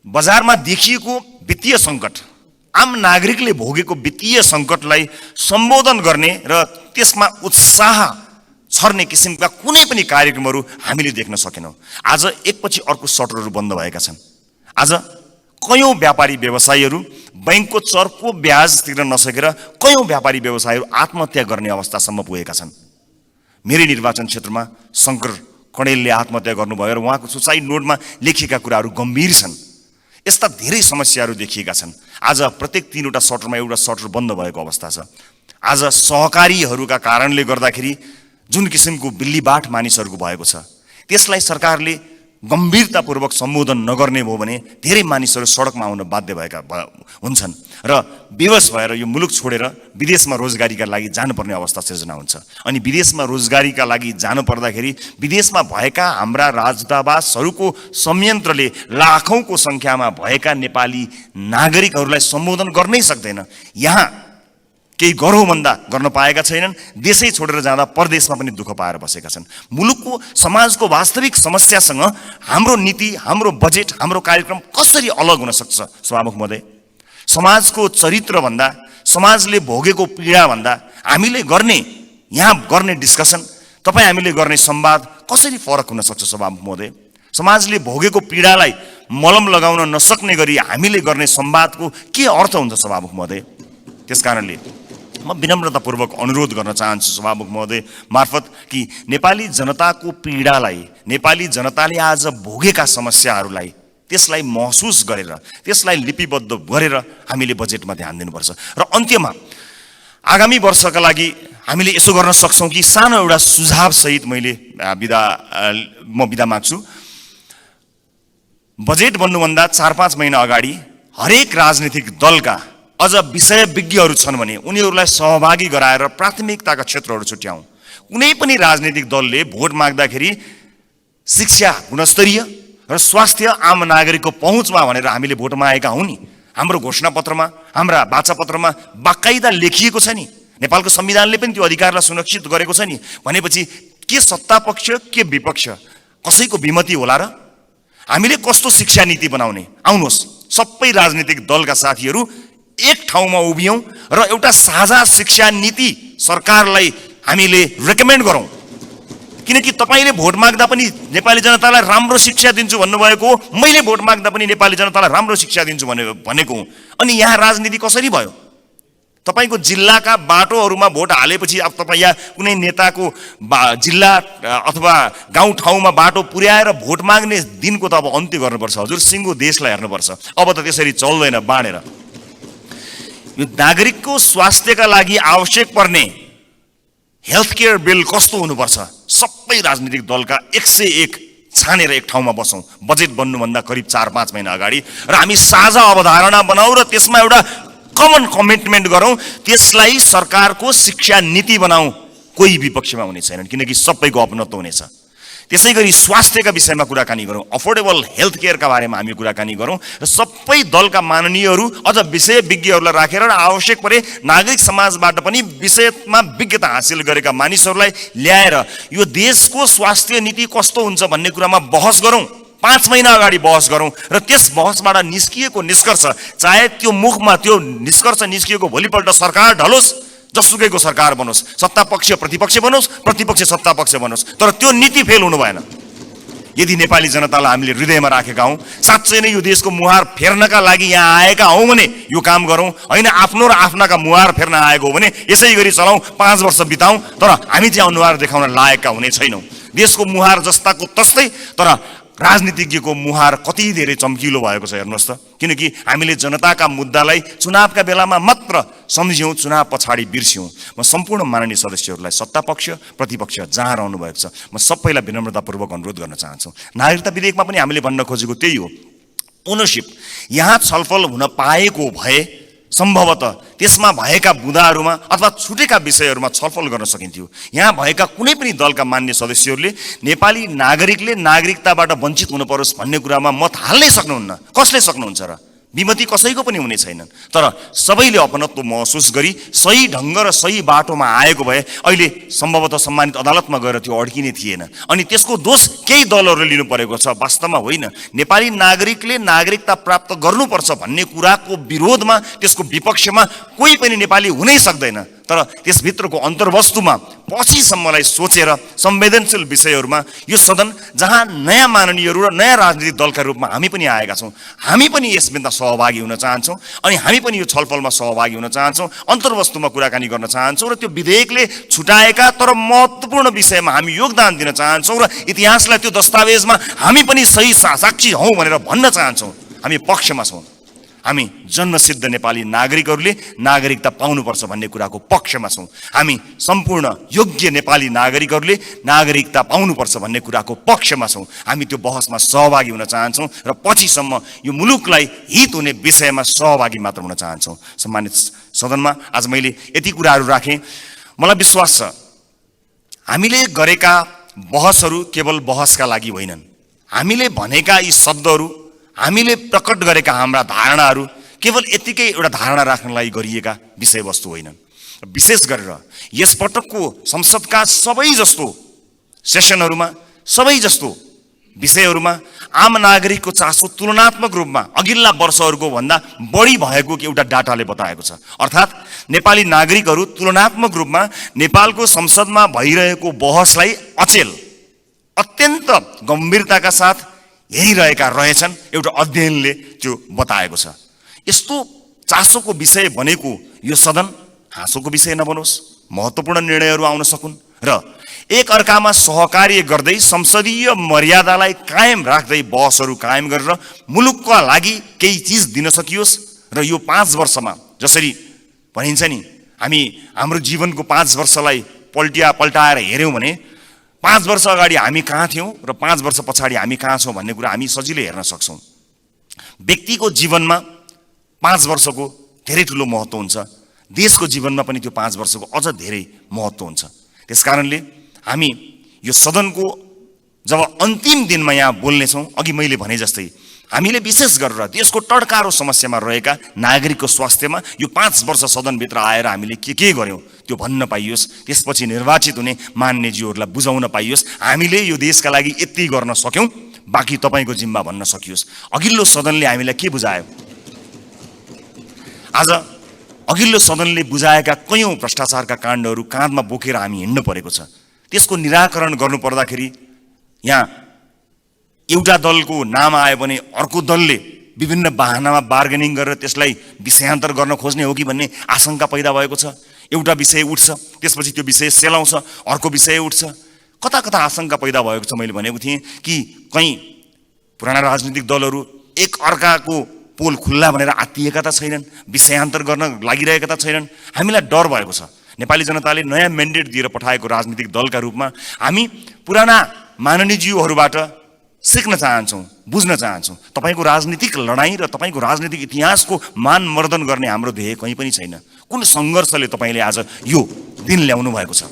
बजारमा देखिएको वित्तीय सङ्कट, आम नागरिकले भोगेको वित्तीय सङ्कटलाई सम्बोधन गर्ने र त्यसमा उत्साह छर्ने किसिमका कुनै पनि कार्यक्रमहरू हामीले देख्न सकेनौँ। आज एकपछि अर्को सटरहरू बन्द भएका छन्। आज कयौँ व्यापारी व्यवसायीहरू बैंकको चर्को ब्याज तिर्न नसकेर कयौँ व्यापारी व्यवसायीहरू आत्महत्या गर्ने अवस्थासम्म पुगेका छन्। मेरै निर्वाचन क्षेत्रमा शङ्कर कणेलले आत्महत्या गर्नुभयो र उहाँको सुसाइड नोटमा लेखिएका कुराहरू गम्भीर छन्। यस्ता धेरै समस्याहरू देखिएका छन्। आज प्रत्येक 3वटा सटरमा एउटा सटर बन्द भएको अवस्था छ। आज सहकारीहरूका कारणले गर्दाखेरि जुन किसिमको बिल्लीबाट मानिसहरूको भएको छ, त्यसलाई सरकारले गम्भीरतापूर्वक सम्बोधन नगर्ने भयो भने धेरै मानिसहरू सडकमा आउन बाध्य भएका हुन्छन् र बेवस भएर यो मुलुक छोडेर विदेशमा रोजगारीका लागि जानुपर्ने अवस्था सिर्जना हुन्छ। अनि विदेशमा रोजगारीका लागि जानु पर्दाखेरि विदेशमा भएका हाम्रा राजदूतावासहरूको संयन्त्रले लाखौँको सङ्ख्यामा भएका नेपाली नागरिकहरूलाई सम्बोधन गर्नै सक्दैन। यहाँ केही गरौँ भन्दा गर्न पाएका छैनन्। देशै छोडेर जाँदा परदेशमा पनि दुःख पाएर बसेका छन्। मुलुकको समाजको वास्तविक समस्यासँग हाम्रो नीति, हाम्रो बजेट, हाम्रो कार्यक्रम कसरी अलग हुन सक्छ? सभामुख महोदय, समाजको चरित्रभन्दा, समाजले भोगेको पीडाभन्दा हामीले यहाँ गर्ने डिस्कसन, तपाईँ हामीले गर्ने संवाद कसरी फरक हुन सक्छ? सभामुख महोदय, समाजले भोगेको पीडालाई मलम लगाउन नसक्ने गरी हामीले गर्ने संवादको के अर्थ हुन्छ? सभामुख महोदय, त्यसकारणले म विनम्रतापूर्वक अनुरोध गर्न चाहन्छु सभामुख महोदय मार्फत कि नेपाली जनताको पीडालाई, नेपाली जनताले आज भोगेका समस्याहरूलाई, त्यसलाई महसुस गरेर, त्यसलाई लिपिबद्ध गरेर हामीले बजेटमा ध्यान दिनुपर्छ। र अन्त्यमा आगामी वर्षका लागि हामीले यसो गर्न सक्छौँ कि सानो एउटा सुझाव सहित म बिदा माग्छु। बजेट बन्नुभन्दा 4-5 महिना अगाडि हरेक राजनीतिक दलका अझ विषयविज्ञहरू छन् भने उनीहरूलाई सहभागी गराएर प्राथमिकताका क्षेत्रहरू छुट्याउँ। कुनै पनि राजनीतिक दलले भोट माग्दाखेरि शिक्षा गुणस्तरीय र स्वास्थ्य आम नागरिकको पहुँचमा भनेर हामीले भोट मागेका हौँ नि। हाम्रो घोषणापत्रमा, हाम्रा वाचापत्रमा बाकाइदा लेखिएको छ नि। नेपालको संविधानले पनि त्यो अधिकारलाई सुरक्षित गरेको छ नि। भनेपछि के सत्तापक्ष के विपक्ष कसैको विमति होला र? हामीले कस्तो शिक्षा नीति बनाउने? आउनुहोस् सबै राजनीतिक दलका साथीहरू एक ठाउँमा उभियौँ र एउटा साझा शिक्षा नीति सरकारलाई हामीले रेकमेन्ड गरौँ। किनकि तपाईँले भोट माग्दा पनि नेपाली जनतालाई राम्रो शिक्षा दिन्छु भन्नुभएको हो, मैले भोट माग्दा पनि नेपाली जनतालाई राम्रो शिक्षा दिन्छु भनेको हो। अनि यहाँ राजनीति कसरी भयो? तपाईँको जिल्लाका बाटोहरूमा भोट हालेपछि अब तपाईँ यहाँ कुनै नेताको जिल्ला अथवा गाउँठाउँमा बाटो पुर्याएर भोट माग्ने दिनको त अब अन्त्य गर्नुपर्छ। हजुर सिङ्गो देशलाई हेर्नुपर्छ। अब त त्यसरी चल्दैन बाँडेर। यो नागरिकको स्वास्थ्यका लागि आवश्यक पर्ने हेल्थ केयर बिल कस्तो हुनुपर्छ, सबै राजनीतिक दलका 101 छानेर एक ठाउँमा बसौँ बजेट बन्नुभन्दा करिब 4-5 महिना अगाडि, र हामी साझा अवधारणा बनाऊ र त्यसमा एउटा कमन कमिटमेन्ट गरौँ, त्यसलाई सरकारको शिक्षा नीति बनाऊ। कोही विपक्षमा हुने छैनन्, किनकि सबैको अपनत्व हुनेछ। त्यसै गरी स्वास्थ्यका विषयमा कुराकानी गरौँ, अफोर्डेबल हेल्थ केयरका बारेमा हामी कुराकानी गरौँ र सबै दलका माननीयहरू अझ विषय विज्ञहरूलाई राखेर र आवश्यक परे नागरिक समाजबाट पनि विषयमा विज्ञता हासिल गरेका मानिसहरूलाई ल्याएर यो देशको स्वास्थ्य नीति कस्तो हुन्छ भन्ने कुरामा बहस गरौँ। 5 महिना अगाडि बहस गरौँ र त्यस बहसबाट निस्किएको निष्कर्ष, चाहे त्यो मुखमा त्यो निष्कर्ष निस्किएको भोलिपल्ट सरकार ढलोस्, जसुकैको सरकार बनोस्, सत्ता पक्ष प्रतिपक्ष बनोस्, प्रतिपक्ष सत्ता पक्ष बनोस्, तर त्यो नीति फेल हुनु भएन। यदि नेपाली जनतालाई हामीले हृदयमा राखेका हौँ, साँच्चै नै यो देशको मुहार फेर्नका लागि यहाँ आएका हौँ भने यो काम गरौँ, होइन आफ्नो र आफ्नाका मुहार फेर्न आएको हो भने यसै गरी चलाउँ, 5 वर्ष बिताउँ, तर हामी चाहिँ अनुहार देखाउन लायकका हुने छैनौँ। देशको मुहार जस्ताको तस्तै, तर राजनीतिज्ञको मुहार कति धेरै चम्किलो भएको छ हेर्नुहोस् त। किनकि हामीले जनताका मुद्दालाई चुनावका बेलामा मात्र सम्झ्यौँ, चुनाव पछाडि बिर्स्यौँ। म सम्पूर्ण माननीय सदस्यहरूलाई, सत्ता पक्ष प्रतिपक्ष जहाँ रहनु भएको छ, म सबैलाई विनम्रतापूर्वक अनुरोध गर्न चाहन्छु। नागरिकता विधेयकमा पनि हामीले भन्न खोजेको त्यही हो, ओनरसिप यहाँ छलफल हुन पाएको भए सम्भवतः त्यसमा भएका बुँदाहरूमा अथवा छुटेका विषयहरूमा छलफल गर्न सकिन्थ्यो। यहाँ भएका कुनै पनि दलका मान्य सदस्यहरूले नेपाली नागरिकले नागरिकताबाट वञ्चित हुनु परोस् भन्ने कुरामा मत हाल्नै सक्नुहुन्न। कसले सक्नुहुन्छ र? विमति कसैको पनि हुने छैनन्। तर सबैले अपनत्व महसुस गरी सही ढङ्ग र सही बाटोमा आएको भए अहिले सम्भवतः सम्मानित अदालतमा गएर त्यो अड्किने थिएन। अनि त्यसको दोष केही दलहरूले लिनु परेको छ, वास्तवमा होइन। नेपाली नागरिकले नागरिकता प्राप्त गर्नुपर्छ भन्ने कुराको विरोधमा, त्यसको विपक्षमा कोही पनि नेपाली हुनै सक्दैन। तर त्यसभित्रको अन्तर्वस्तुमा पछिसम्मलाई सोचेर संवेदनशील विषयहरूमा यो सदन जहाँ नयाँ माननीयहरू र नयाँ राजनीतिक दलका रूपमा हामी पनि आएका छौँ, हामी पनि यसमा सहभागी हुन चाहन्छौँ अनि हामी पनि यो छलफलमा सहभागी हुन चाहन्छौँ, अन्तर्वस्तुमा कुराकानी गर्न चाहन्छौँ र त्यो विधेयकले छुटाएका तर महत्त्वपूर्ण विषयमा हामी योगदान दिन चाहन्छौँ र इतिहासलाई त्यो दस्तावेजमा हामी पनि सही साक्षी हौँ भनेर भन्न चाहन्छौँ। हामी पक्षमा छौँ। हामी जन्मसिद्ध नेपाली नागरिकहरूले नागरिकता पाउनुपर्छ भन्ने कुराको पक्षमा छौँ। हामी सम्पूर्ण योग्य नेपाली नागरिकहरूले नागरिकता पाउनुपर्छ भन्ने कुराको पक्षमा छौँ। हामी त्यो बहसमा सहभागी हुन चाहन्छौँ र पछिसम्म यो मुलुकलाई हित हुने विषयमा सहभागी मात्र हुन चाहन्छौँ। सम्मानित सदनमा आज मैले यति कुराहरू राखेँ। मलाई विश्वास छ हामीले गरेका बहसहरू केवल बहसका लागि होइनन्। हामीले भनेका यी शब्दहरू, हामीले प्रकट गरेका हाम्रा धारणाहरू केवल यतिकै एउटा धारणा राख्नलाई गरिएका विषयवस्तु होइनन्। विशेष गरेर यसपटकको संसदका सबै जस्तो सेसनहरूमा, सबै जस्तो विषयहरूमा आम नागरिकको चासो तुलनात्मक रूपमा अघिल्ला वर्षहरूको भन्दा बढी भएको एउटा डाटाले बताएको छ। अर्थात् नेपाली नागरिकहरू तुलनात्मक रूपमा नेपालको संसदमा भइरहेको बहसलाई अचेल, अत्यन्त गम्भीरताका साथ हेरिरहेका रहेछन्। एउटा अध्ययनले त्यो बताएको छ। यस्तो चासोको विषय बनेको यो सदन हाँसोको विषय नबनोस्, महत्त्वपूर्ण निर्णयहरू आउन सकुन् र एक अर्कामा सहकार्य गर्दै संसदीय मर्यादालाई कायम राख्दै बहसहरू कायम गरेर मुलुकका लागि केही चिज दिन सकियोस्। र यो 5 वर्षमा जसरी भनिन्छ नि, हामी हाम्रो जीवनको 5 वर्षलाई पल्टाएर हेऱ्यौँ भने 5 वर्ष अगाडि हामी कहाँ थियौँ र 5 वर्ष पछाडि हामी कहाँ छौँ भन्ने कुरा हामी सजिलै हेर्न सक्छौँ। व्यक्तिको जीवनमा 5 वर्षको धेरै ठुलो महत्त्व हुन्छ, देशको जीवनमा पनि त्यो 5 वर्षको अझ धेरै महत्त्व हुन्छ। त्यसकारणले हामी यो सदनको जब अन्तिम दिनमा यहाँ बोल्नेछौँ, अघि मैले भने जस्तै हामीले विशेष गरेर देशको टड्कारो समस्यामा रहेका नागरिकको स्वास्थ्यमा यो 5 वर्ष सदनभित्र आएर हामीले के गर्यौँ त्यो भन्न पाइयोस्। त्यसपछि निर्वाचित हुने मान्यज्यूहरूलाई बुझाउन पाइयोस् हामीले यो देशका लागि यति गर्न सक्यौँ, बाँकी तपाईँको जिम्मा भन्न सकियोस्। अघिल्लो सदनले हामीलाई के बुझायो? आज अघिल्लो सदनले बुझाएका कयौँ भ्रष्टाचारका काण्डहरू काँधमा बोकेर हामी हिँड्नु परेको छ। त्यसको निराकरण गर्नुपर्दाखेरि यहाँ एउटा दलको नाम आयो भने अर्को दलले विभिन्न बहानामा बार्गेनिङ गरेर त्यसलाई विषयान्तर गर्न खोज्ने हो कि भन्ने आशंका पैदा भएको छ। एउटा विषय उठ्छ, त्यसपछि त्यो विषय सेलाउँछ, अर्को विषय उठ्छ। कता कता आशंका पैदा भएको छ। मैले भनेको थिएँ कि कहीँ पुराना राजनीतिक दलहरू एक अर्काको पोल खुल्ला भनेर आत्तिएका त छैनन्, विषयान्तर गर्न लागिरहेका त छैनन्। हामीलाई डर भएको छ। नेपाली जनताले नयाँ म्यान्डेट दिएर पठाएको राजनीतिक दलका रूपमा हामी पुराना माननीयज्यूहरूबाट सिक्न चाहन्छौँ, बुझ्न चाहन्छौँ। तपाईँको राजनीतिक लडाइँ र तपाईँको राजनीतिक इतिहासको मानमर्दन गर्ने हाम्रो ध्येय कहीँ पनि छैन। कुन सङ्घर्षले तपाईँले आज यो दिन ल्याउनु भएको छ?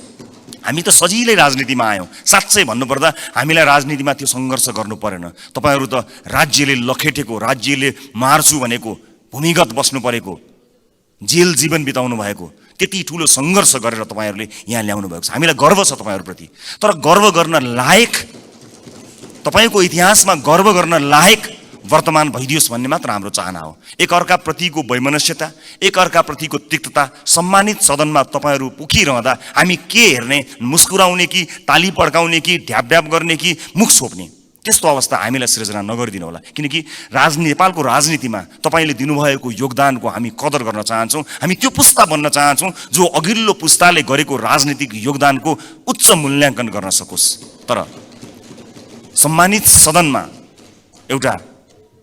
हामी त सजिलै राजनीतिमा आयौँ। साँच्चै भन्नुपर्दा हामीलाई राजनीतिमा त्यो सङ्घर्ष गर्नु परेन। तपाईँहरू त राज्यले लखेटेको, राज्यले मार्छु भनेको, भूमिगत बस्नु परेको, जेल जीवन बिताउनु भएको, त्यति ठुलो सङ्घर्ष गरेर तपाईँहरूले यहाँ ल्याउनु भएको छ। हामीलाई गर्व छ तपाईँहरूप्रति। तर गर्व गर्न लायक, तपाईँको इतिहासमा गर्व गर्न लायक वर्तमान भइदियोस् भन्ने मात्र हाम्रो चाहना हो। एकअर्काप्रतिको वैमनस्यता, एकअर्काप्रतिको तिक्तता, सम्मानित सदनमा तपाईँहरू उखिरहँदा हामी के हेर्ने, मुस्कुराउने कि ताली पड्काउने कि ढ्यापढ्याप गर्ने कि मुख छोप्ने, त्यस्तो अवस्था हामीलाई सृजना नगरिदिनु होला। किनकि नेपालको राजनीतिमा तपाईँले दिनुभएको योगदानको हामी कदर गर्न चाहन्छौँ। हामी त्यो पुस्ता बन्न चाहन्छौँ जो अघिल्लो पुस्ताले गरेको राजनीतिक योगदानको उच्च मूल्याङ्कन गर्न सकोस्। तर सम्मानित सदनमा एउटा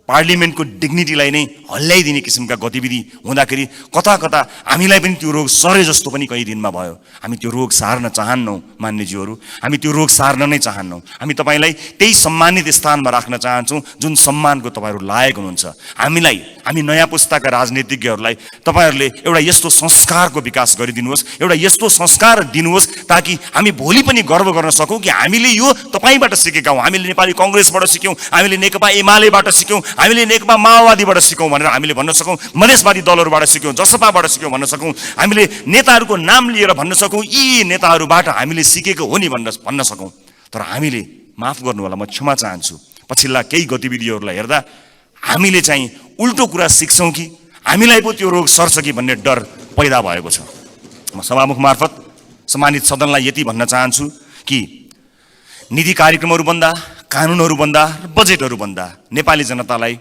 पार्लिमेन्टको डिग्निटीलाई नै हल्लाइदिने किसिमका गतिविधि हुँदाखेरि कता कता हामीलाई पनि त्यो रोग सरे जस्तो पनि कहीँ दिनमा भयो। हामी त्यो रोग सार्न चाहन्नौँ मान्यज्यूहरू, हामी त्यो रोग सार्न नै चाहन्नौँ। हामी तपाईँलाई त्यही सम्मानित स्थानमा राख्न चाहन्छौँ जुन सम्मानको तपाईँहरू लायक हुनुहुन्छ। हामी नयाँ पुस्ताका राजनीतिज्ञहरूलाई तपाईँहरूले एउटा यस्तो संस्कारको विकास गरिदिनुहोस्, एउटा यस्तो संस्कार दिनुहोस् ताकि हामी भोलि पनि गर्व गर्न सकौँ कि हामीले यो तपाईँबाट सिकेका हौँ। हामीले नेपाली कङ्ग्रेसबाट सिक्यौँ, हामीले नेकपा एमालेबाट सिक्यौँ, हामीले नेकपा माओवादीबाट सिक्यौँ भनेर हामीले भन्न सकौँ, मधेसवादी दलहरूबाट सिक्यौँ, जसपाबाट सिक्यौँ भन्न सकौँ, हामीले नेताहरूको नाम लिएर भन्न सकौँ यी नेताहरूबाट हामीले सिकेको हो नि भन्न सकौँ। तर हामीले, माफ गर्नु होला, म क्षमा चाहन्छु, पछिल्ला केही गतिविधिहरूलाई हेर्दा हामीले चाहिँ उल्टो कुरा सिक्छौँ कि हामीलाई पो त्यो रोग सर्छ कि भन्ने डर पैदा भएको छ। म सभामुख मार्फत सम्मानित सदनलाई यति भन्न चाहन्छु कि नीति कार्यक्रमहरू बन्दा, कानुनहरू बन्दा र बजेटहरू बन्दा नेपाली जनतालाई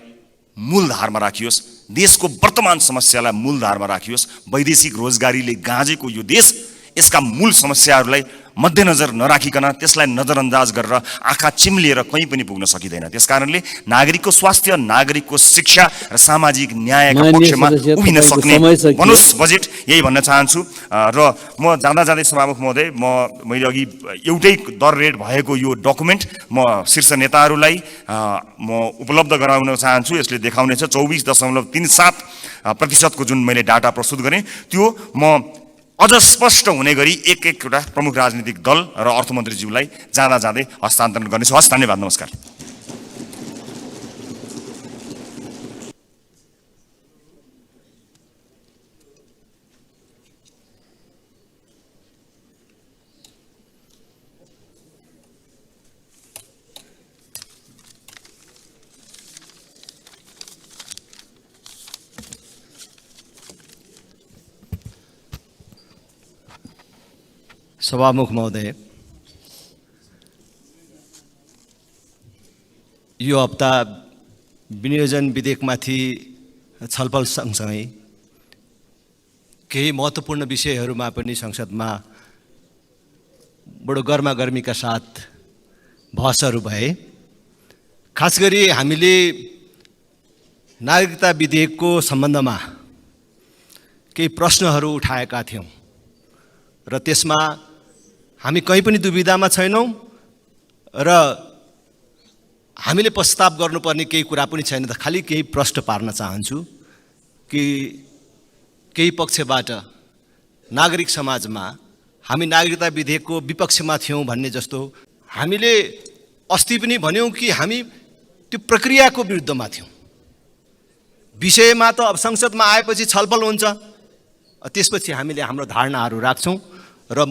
मूलधारमा राखियोस्, देशको वर्तमान समस्यालाई मूलधारमा राखियोस्। वैदेशिक रोजगारीले गाँजेको यो देश, यसका मूल समस्याहरूलाई मध्यनजर नराखिकन त्यसलाई नजरअन्दाज गरेर आँखा चिम्लिएर कहीँ पनि पुग्न सकिँदैन। त्यसकारणले नागरिकको स्वास्थ्य, नागरिकको शिक्षा र सामाजिक न्यायका पक्षमा उभिन सक्ने बनोस् बजेट, यही भन्न चाहन्छु। र म जाँदा जाँदै सभामुख महोदय, मैले अघि एउटै दर रेट भएको यो डकुमेन्ट म शीर्ष नेताहरूलाई म उपलब्ध गराउन चाहन्छु। यसले देखाउनेछ 24.37% जुन मैले डाटा प्रस्तुत गरेँ त्यो म अझ स्पष्ट हुने गरी एक-एकवटा प्रमुख राजनीतिक दल र अर्थमन्त्रीज्यूलाई जाँदा जाँदै हस्तान्तरण गर्नेछु। हस्, धन्यवाद, नमस्कार। सभामुख महोदय, यो हप्ता विनियोजन विधेयकमाथि छलफल सँगसँगै केही महत्त्वपूर्ण विषयहरूमा पनि संसदमा बडो गर्मागर्मीका साथ बहसहरू भए। खास गरी हामीले नागरिकता विधेयकको सम्बन्धमा केही प्रश्नहरू उठाएका थियौँ र त्यसमा हामी कहीँ पनि दुविधामा छैनौँ र हामीले प्रस्ताव गर्नुपर्ने केही कुरा पनि छैन। त खालि केही प्रश्न पार्न चाहन्छु कि केही पक्षबाट नागरिक समाजमा हामी नागरिकता विधेयकको विपक्षमा थियौँ भन्ने जस्तो, हामीले अस्ति पनि भन्यौँ कि हामी त्यो प्रक्रियाको विरुद्धमा थियौँ। विषयमा त अब संसदमा आएपछि छलफल हुन्छ, त्यसपछि हामीले हाम्रो धारणाहरू राख्छौँ र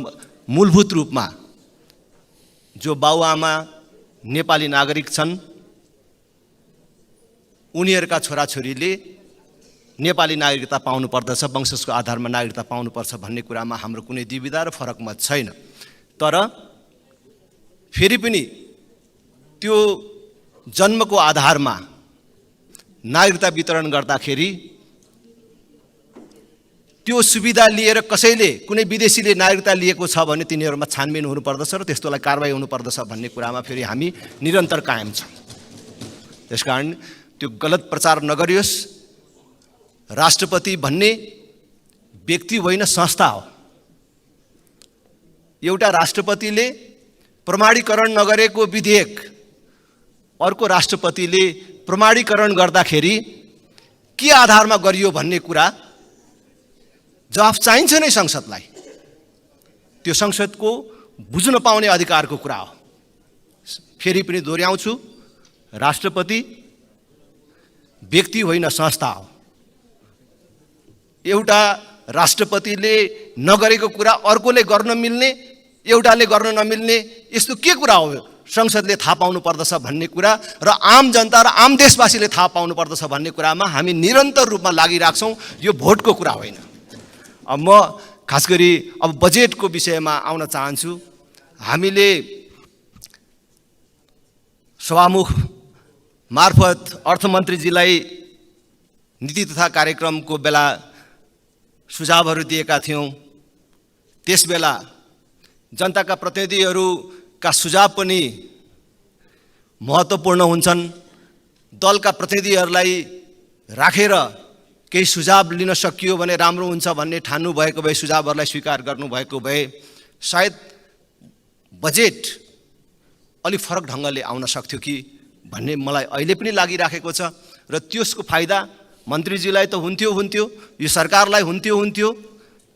मूलभूत रूपमा जो बाबुआमा नेपाली नागरिक छन् उनीहरूका छोराछोरीले नेपाली नागरिकता पाउनुपर्दछ, वंशजको आधारमा नागरिकता पाउनुपर्छ भन्ने कुरामा हाम्रो कुनै दुविधा र फरक मत छैन। तर फेरि पनि त्यो जन्मको आधारमा नागरिकता वितरण गर्दाखेरि त्यो सुविधा लिएर कसैले, कुनै विदेशीले नागरिकता लिएको छ भने तिनीहरूमा छानबिन हुनुपर्दछ र त्यस्तोलाई कारबाही हुनुपर्दछ भन्ने कुरामा फेरि हामी निरन्तर कायम छौँ। त्यसकारण त्यो गलत प्रचार नगरियोस् राष्ट्रपति भन्ने व्यक्ति होइन, संस्था हो। एउटा राष्ट्रपतिले प्रमाणीकरण नगरेको विधेयक अर्को राष्ट्रपतिले प्रमाणीकरण गर्दाखेरि के आधारमा गरियो भन्ने कुरा जवाफ चाहिन्छ नै संसदलाई। त्यो संसदको बुझ्न पाउने अधिकारको कुरा हो। फेरि पनि दोहोऱ्याउँछु, राष्ट्रपति व्यक्ति होइन, संस्था हो। एउटा राष्ट्रपतिले नगरेको कुरा अर्कोले गर्न मिल्ने, एउटाले गर्न नमिल्ने, यस्तो के कुरा हो? संसदले थाहा पाउनु पर्दछ भन्ने कुरा र आम जनता र आम देशवासीले थाहा पाउनु पर्दछ भन्ने कुरामा हामी निरन्तर रूपमा लागिराख्छौँ। यो भोटको कुरा होइन। अब म खास गरी अब बजेटको विषयमा आउन चाहन्छु। हामीले सभामुख मार्फत अर्थमन्त्रीजीलाई नीति तथा कार्यक्रमको बेला सुझावहरू दिएका थियौँ। त्यसबेला जनताका प्रतिनिधिहरूका सुझाव पनि महत्त्वपूर्ण हुन्छन्। दलका प्रतिनिधिहरूलाई राखेर केही सुझाव लिन सकियो भने राम्रो हुन्छ भन्ने ठान्नु भएको भए, सुझावहरूलाई स्वीकार गर्नुभएको भए सायद बजेट अलि फरक ढङ्गले आउन सक्थ्यो कि भन्ने मलाई अहिले पनि लागिराखेको छ। र त्यसको फाइदा मन्त्रीजीलाई त हुन्थ्यो, यो सरकारलाई हुन्थ्यो,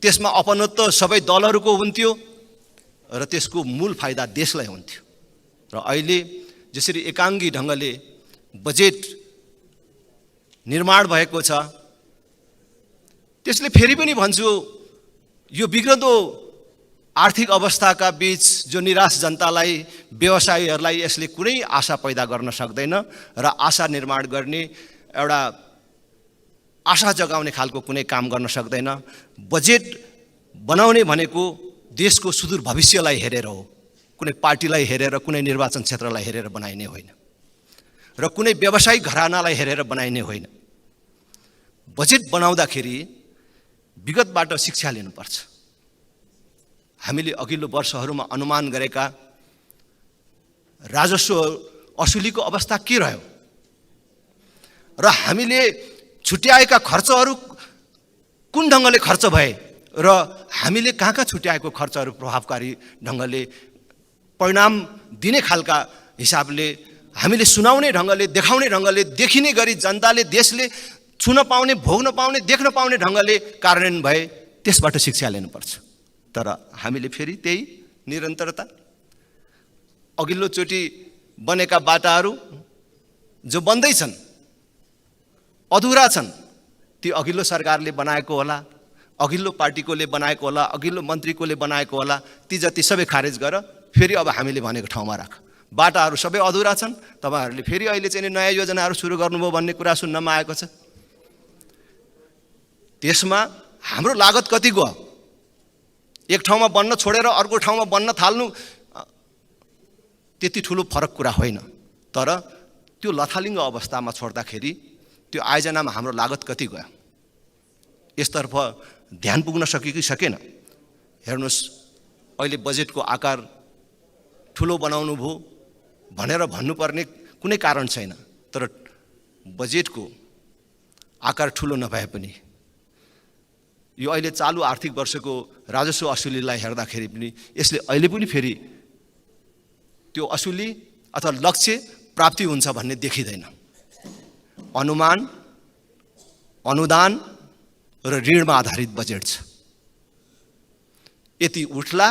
त्यसमा अपनत्व सबै दलहरूको हुन्थ्यो र त्यसको मूल फाइदा देशलाई हुन्थ्यो। र अहिले जसरी एकाङ्गी ढङ्गले बजेट निर्माण भएको छ, त्यसले फेरि पनि भन्छु, यो बिग्रदो आर्थिक अवस्थाका बीच जो निराश जनतालाई, व्यवसायीहरूलाई यसले कुनै आशा पैदा गर्न सक्दैन र आशा निर्माण गर्ने, एउटा आशा जगाउने खालको कुनै काम गर्न सक्दैन। बजेट बनाउने भनेको देशको सुदूर भविष्यलाई हेरेर हो, कुनै पार्टीलाई हेरेर, कुनै निर्वाचन क्षेत्रलाई हेरेर बनाइने होइन र कुनै व्यवसायिक घरानालाई हेरेर बनाइने होइन। बजेट बनाउँदाखेरि विगतबाट शिक्षा लिनुपर्छ। हामीले अघिल्लो वर्षहरूमा अनुमान गरेका राजस्व असुलीको अवस्था के रह्यो र हामीले छुट्याएका खर्चहरू कुन ढङ्गले खर्च भए र हामीले कहाँ छुट्याएको खर्चहरू प्रभावकारी ढङ्गले परिणाम दिने खालका हिसाबले हामीले सुनाउने ढङ्गले, देखाउने ढङ्गले, देखिने गरी जनताले, देशले छुन पाउने, भोग्न पाउने, देख्न पाउने ढङ्गले कार्यान्वयन भए त्यसबाट शिक्षा लिनुपर्छ। तर हामीले फेरि त्यही निरन्तरता, अघिल्लोचोटि बनेका बाटाहरू जो बन्दैछन्, अधुरा छन्, ती अघिल्लो सरकारले बनाएको होला, अघिल्लो पार्टीकोले बनाएको होला, अघिल्लो मन्त्रीकोले बनाएको होला, ती जति सबै खारेज गर, फेरि अब हामीले भनेको ठाउँमा राख। बाटाहरू सबै अधुरा छन्, तपाईँहरूले फेरि अहिले चाहिँ नयाँ योजनाहरू सुरु गर्नुभयो भन्ने कुरा सुन्नमा आएको छ। त्यसमा हाम्रो लागत कति गयो? एक ठाउँमा बन्न छोडेर अर्को ठाउँमा बन्न थाल्नु त्यति ठुलो फरक कुरा होइन। तर त्यो लथालिङ्ग अवस्थामा छोड्दाखेरि त्यो आयोजनामा हाम्रो लागत कति गयो, यसतर्फ ध्यान पुग्न सक्यो कि सकेन? हेर्नुहोस्, अहिले बजेटको आकार ठुलो बनाउनु भयो भनेर भन्नुपर्ने कुनै कारण छैन। तर बजेटको आकार ठुलो नभए पनि यो अहिले चालु आर्थिक वर्षको राजस्व असुलीलाई हेर्दाखेरि पनि यसले अहिले पनि फेरि त्यो असुली अथवा लक्ष्य प्राप्ति हुन्छ भन्ने देखिँदैन। अनुमान, अनुदान र ऋणमा आधारित बजेट छ। यति उठ्ला,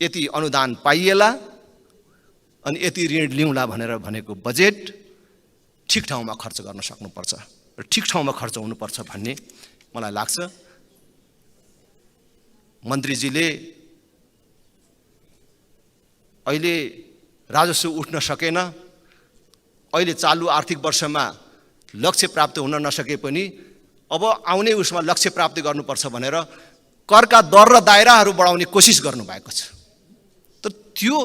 यति अनुदान पाइएला अनि यति ऋण लिउँला भनेर भनेको बजेट ठिक ठाउँमा खर्च गर्न सक्नुपर्छ र ठिक ठाउँमा खर्च हुनुपर्छ भन्ने मलाई लाग्छ। मन्त्रीजीले अहिले राजस्व उठ्न सकेन, अहिले चालु आर्थिक वर्षमा लक्ष्य प्राप्त हुन नसके पनि अब आउने उसमा लक्ष्य प्राप्ति गर्नुपर्छ भनेर करका दर र दायराहरू बढाउने कोसिस गर्नुभएको छ। तर त्यो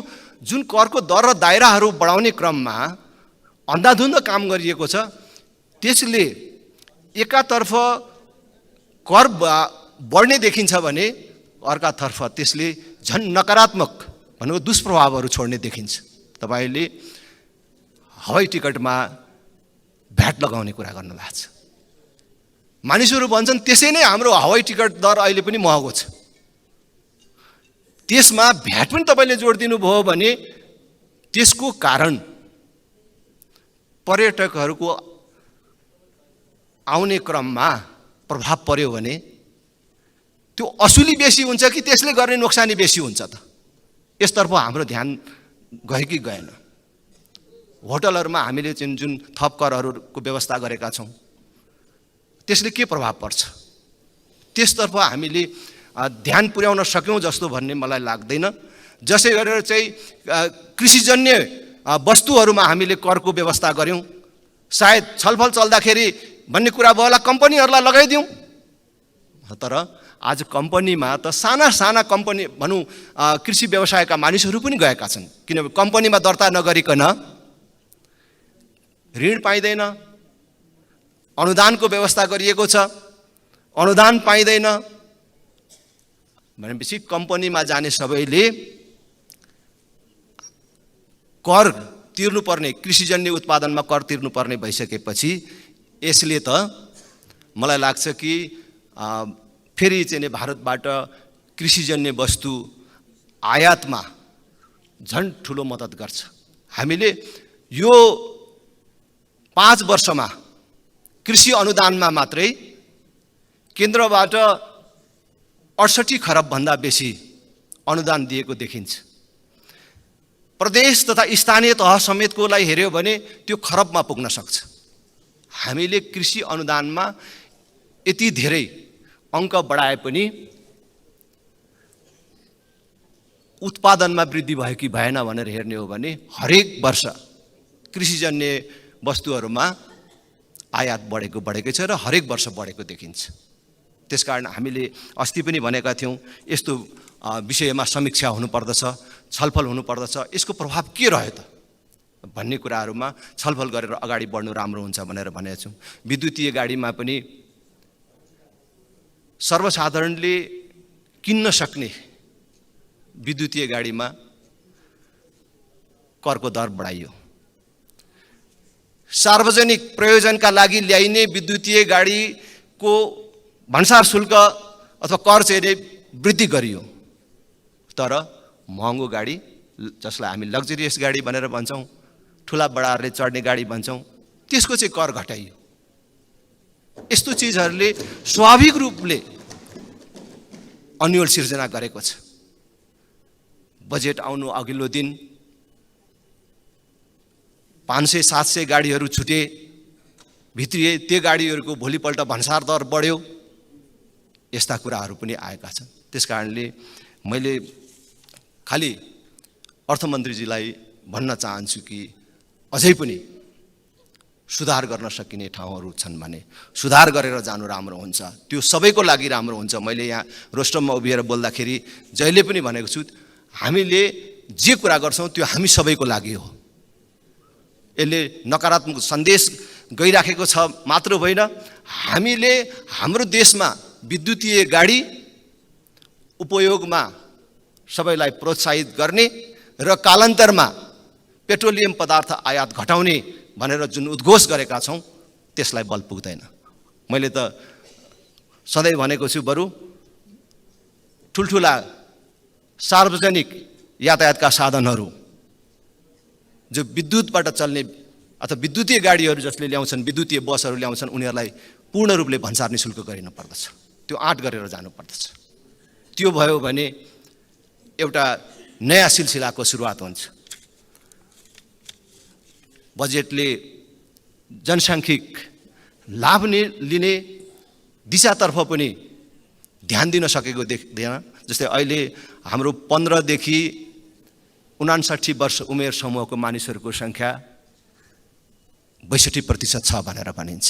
जुन करको दर र दायराहरू बढाउने क्रममा अन्धाधुन्ध काम गरिएको छ, त्यसले एकातर्फ कर बढ्ने देखिन्छ भने अर्कातर्फ त्यसले झन् नकारात्मक भनेको दुष्प्रभावहरू छोड्ने देखिन्छ। तपाईँले हवाई टिकटमा भ्याट लगाउने कुरा गर्नुभएको छ। मानिसहरू भन्छन् त्यसै नै हाम्रो हवाई टिकट दर अहिले पनि महँगो छ। त्यसमा भ्याट पनि तपाईँले जोडिदिनु भयो भने त्यसको कारण पर्यटकहरूको आउने क्रममा प्रभाव पर्यो भने त्यो असुली बेसी हुन्छ कि त्यसले गर्ने नोक्सानी बेसी हुन्छ त? यसतर्फ हाम्रो ध्यान गयो कि गएन? होटलहरूमा हामीले जुन थप करहरूको व्यवस्था गरेका छौँ त्यसले के प्रभाव पर्छ? त्यसतर्फ हामीले ध्यान पुर्याउन सक्यौँ जस्तो भन्ने मलाई लाग्दैन। जसै गरेर चाहिँ कृषिजन्य वस्तुहरूमा हामीले करको व्यवस्था गऱ्यौँ, सायद छलफल चल्दाखेरि भन्ने कुरा भयो होला कम्पनीहरूलाई लगाइदिउँ। तर आज कम्पनीमा त साना साना कम्पनी भनौँ कृषि व्यवसायका मानिसहरू पनि गएका छन्, किनभने कम्पनीमा दर्ता नगरिकन ऋण पाइँदैन, अनुदानको व्यवस्था गरिएको छ, अनुदान पाइँदैन भनेपछि कम्पनीमा जाने सबैले कर तिर्नुपर्ने, कृषिजन्य उत्पादनमा कर तिर्नुपर्ने भइसकेपछि यसले त मलाई लाग्छ कि फेरि चाहिँ भारतबाट कृषिजन्य वस्तु आयातमा झन् ठुलो मद्दत गर्छ। हामीले यो 5 वर्षमा कृषि अनुदानमा मात्रै केन्द्रबाट 68 खरबभन्दा बेसी अनुदान दिएको देखिन्छ। प्रदेश तथा स्थानीय तह समेतकोलाई हेऱ्यो भने त्यो खरबमा पुग्न सक्छ। हामीले कृषि अनुदानमा यति धेरै अङ्क बढाए पनि उत्पादनमा वृद्धि भयो कि भएन भनेर हेर्ने हो भने हरेक वर्ष कृषिजन्य वस्तुहरूमा आयात बढेकै छ र हरेक वर्ष बढेको देखिन्छ। त्यसकारण हामीले अस्ति पनि भनेका थियौँ यस्तो विषयमा समीक्षा हुनुपर्दछ, छलफल हुनुपर्दछ, यसको प्रभाव के रह्यो त भन्ने कुराहरूमा छलफल गरेर अगाडि बढ्नु राम्रो हुन्छ भनेर भनेका छौँ। विद्युतीय गाडीमा पनि सर्वसाधारणले किन्न सक्ने विद्युतीय गाडीमा करको दर बढाइयो। सार्वजनिक प्रयोजनका लागि ल्याइने विद्युतीय गाडीको भन्सार शुल्क अथवा कर चाहिँ वृद्धि गरियो। तर महँगो गाडी, जसलाई हामी लग्जरियस गाडी भनेर भन्छौँ, ठुला बडाहरूले चढ्ने गाडी भन्छौँ, त्यसको चाहिँ कर घटाइयो। यस्तो चिजहरूले स्वाभाविक रूपले अन्यल सिर्जना गरेको छ। बजेट आउनु अघिल्लो दिन 500-700 गाडीहरू छुटे, भित्रिए, त्यो गाडीहरूको भोलिपल्ट भन्सार दर बढ्यो। यस्ता कुराहरू पनि आएका छन्। त्यसकारणले मैले खालि अर्थमन्त्रीजीलाई भन्न चाहन्छु कि अझै पनि सुधार गर्न सकिने ठाउँहरू छन् भने सुधार गरेर जानु राम्रो हुन्छ। त्यो सबैको लागि राम्रो हुन्छ। मैले यहाँ रोस्टममा उभिएर बोल्दाखेरि जहिले पनि भनेको छु, हामीले जे कुरा गर्छौँ त्यो हामी सबैको लागि हो। यसले नकारात्मक सन्देश गइराखेको छ मात्र होइन, हामीले हाम्रो देशमा विद्युतीय गाडी उपयोगमा सबैलाई प्रोत्साहित गर्ने र कालान्तरमा पेट्रोलियम पदार्थ आयात घटाउने भनेर जुन उद्घोष गरेका छौँ त्यसलाई बल पुग्दैन। मैले त सधैँ भनेको छु, बरु ठुल्ठुला सार्वजनिक यातायातका साधनहरू जो विद्युतबाट चल्ने अथवा विद्युतीय गाडीहरू जसले ल्याउँछन्, विद्युतीय बसहरू ल्याउँछन्, उनीहरूलाई पूर्ण रूपले भन्सार निशुल्क गरिनु पर्दछ। त्यो आँट गरेर जानुपर्दछ। त्यो भयो भने एउटा नयाँ सिलसिलाको सुरुवात हुन्छ। बजेटले जनसाङ्ख्यिक लाभ लिने दिशातर्फ पनि ध्यान दिन सकेको देख्दैन। जस्तै अहिले हाम्रो 15 देखि 59 वर्ष उमेर समूहको मानिसहरूको सङ्ख्या 62% छ भनेर भनिन्छ।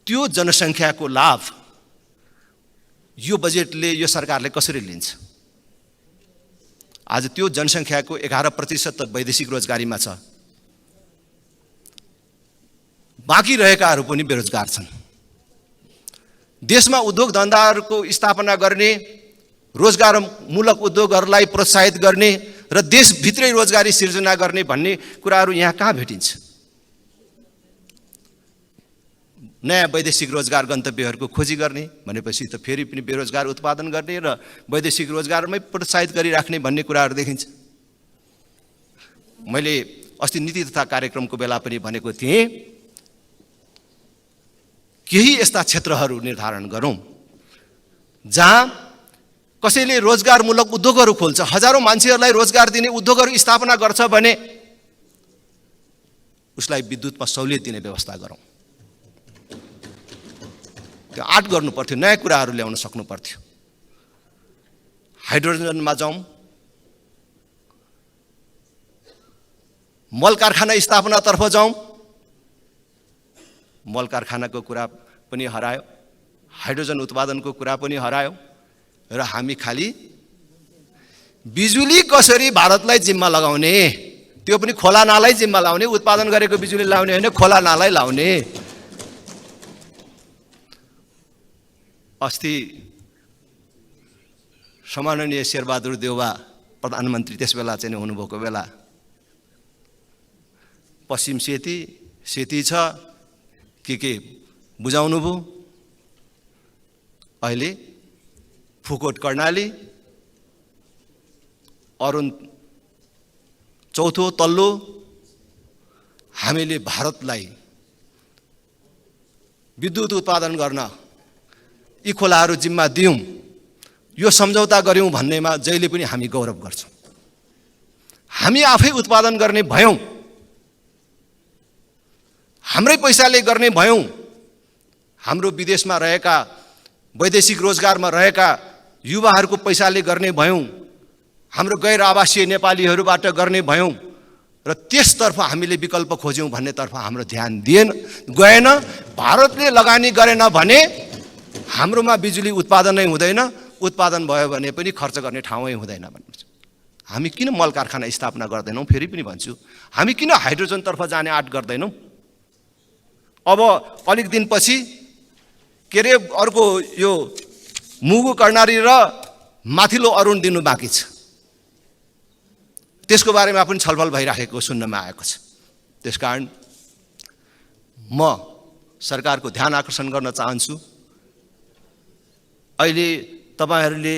त्यो जनसङ्ख्याको लाभ यो बजेटले, यो सरकारले कसरी लिन्छ? आज त्यो जनसङ्ख्याको 11% त वैदेशिक रोजगारीमा छ, बाँकी रहेकाहरू पनि बेरोजगार छन्। देशमा उद्योग धन्दाहरूको स्थापना गर्ने, रोजगारमूलक उद्योगहरूलाई प्रोत्साहित गर्ने र देशभित्रै रोजगारी सिर्जना गर्ने भन्ने कुराहरू यहाँ कहाँ भेटिन्छ? नयाँ वैदेशिक रोजगार गन्तव्यहरूको खोजी गर्ने भनेपछि त फेरि पनि बेरोजगार उत्पादन गर्ने र वैदेशिक रोजगारमै प्रोत्साहित गरिराख्ने भन्ने कुराहरू देखिन्छ। मैले अस्ति नीति तथा कार्यक्रमको बेला पनि भनेको थिएँ, केही यस्ता क्षेत्रहरू निर्धारण गरौँ जहाँ कसैले रोजगारमूलक उद्योगहरू खोल्छ, हजारौँ मान्छेहरूलाई रोजगार दिने उद्योगहरू स्थापना गर्छ भने उसलाई विद्युतमा सहुलियत दिने व्यवस्था गरौँ। त्यो आँट गर्नु पर्थ्यो, नयाँ कुराहरू ल्याउन सक्नु पर्थ्यो। हाइड्रोजनमा जाउँ, मल कारखाना स्थापनातर्फ जाउँ। मल कारखानाको कुरा पनि हरायो, हाइड्रोजन उत्पादनको कुरा पनि हरायो र हामी खालि बिजुली कसरी भारतलाई जिम्मा लगाउने, त्यो पनि खोला नालाई जिम्मा लाउने, उत्पादन गरेको बिजुली लाउने होइन, खोला नालाई लाउने। अस्ति सम्माननीय शेरबहादुर देउवा प्रधानमन्त्री त्यसबेला चाहिँ हुनुभएको बेला पश्चिम सेती छ के बुझाउनु भयो। अहिले फुकोट कर्णाली, अरुण चौथो तल्लो, हामीले भारतलाई विद्युत उत्पादन गर्न यी खोलाहरू जिम्मा दियौँ, यो सम्झौता गऱ्यौँ भन्नेमा जहिले पनि हामी गौरव गर्छौँ। हामी आफै उत्पादन गर्ने भयौँ, हाम्रै पैसाले गर्ने भयौँ, हाम्रो विदेशमा रहेका वैदेशिक रोजगारमा रहेका युवाहरूको पैसाले गर्ने भयौँ, हाम्रो गैर आवासीय नेपालीहरूबाट गर्ने भयौँ र त्यसतर्फ हामीले विकल्प खोज्यौँ भन्नेतर्फ हाम्रो ध्यान गएन। भारतले लगानी गरेन भने हाम्रोमा बिजुली उत्पादन नै हुँदैन, उत्पादन भयो भने पनि खर्च गर्ने ठाउँै हुँदैन भन्नुहुन्छ। हामी किन मल कारखाना स्थापना गर्दैनौँ? फेरि पनि भन्छु, हामी किन हाइड्रोजनतर्फ जाने आँट गर्दैनौँ? अब अलिक दिनपछि के अरे अर्को यो मुगु कर्णाली र माथिल्लो अरुण दिनु बाँकी छ, त्यसको बारेमा पनि छलफल भइराखेको सुन्नमा आएको छ। त्यसकारण म सरकारको ध्यान आकर्षण गर्न चाहन्छु, अहिले तपाईहरूले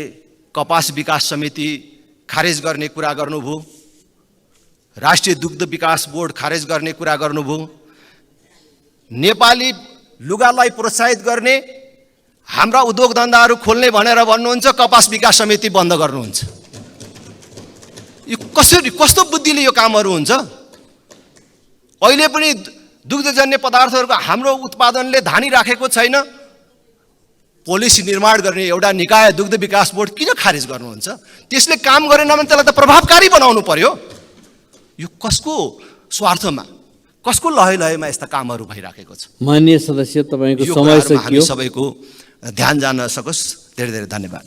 कपास विकास समिति खारेज गर्ने कुरा गर्नुभयो, राष्ट्रिय दुग्ध विकास बोर्ड खारेज गर्ने कुरा गर्नुभयो, नेपाली लुगालाई प्रोत्साहित गर्ने, हाम्रा उद्योग धन्दाहरू खोल्ने भनेर भन्नुहुन्छ, कपास विकास समिति बन्द गर्नुहुन्छ। यो कसरी, कस्तो बुद्धिले यो कामहरू हुन्छ? अहिले पनि दुग्धजन्य पदार्थहरूको हाम्रो उत्पादनले धानी राखेको छैन। पोलिसी निर्माण गर्ने एउटा निकाय दुग्ध विकास बोर्ड किन खारेज गर्नुहुन्छ? त्यसले काम गरेन भने त्यसलाई त प्रभावकारी बनाउनु पर्यो। यो कसको स्वार्थमा, कसको लहैमा यस्ता कामहरू भइराखेको छ? माननीय सदस्य, तपाईँको समय सकियो। हामी सबैको ध्यान जान सकोस्। धेरै धेरै धन्यवाद।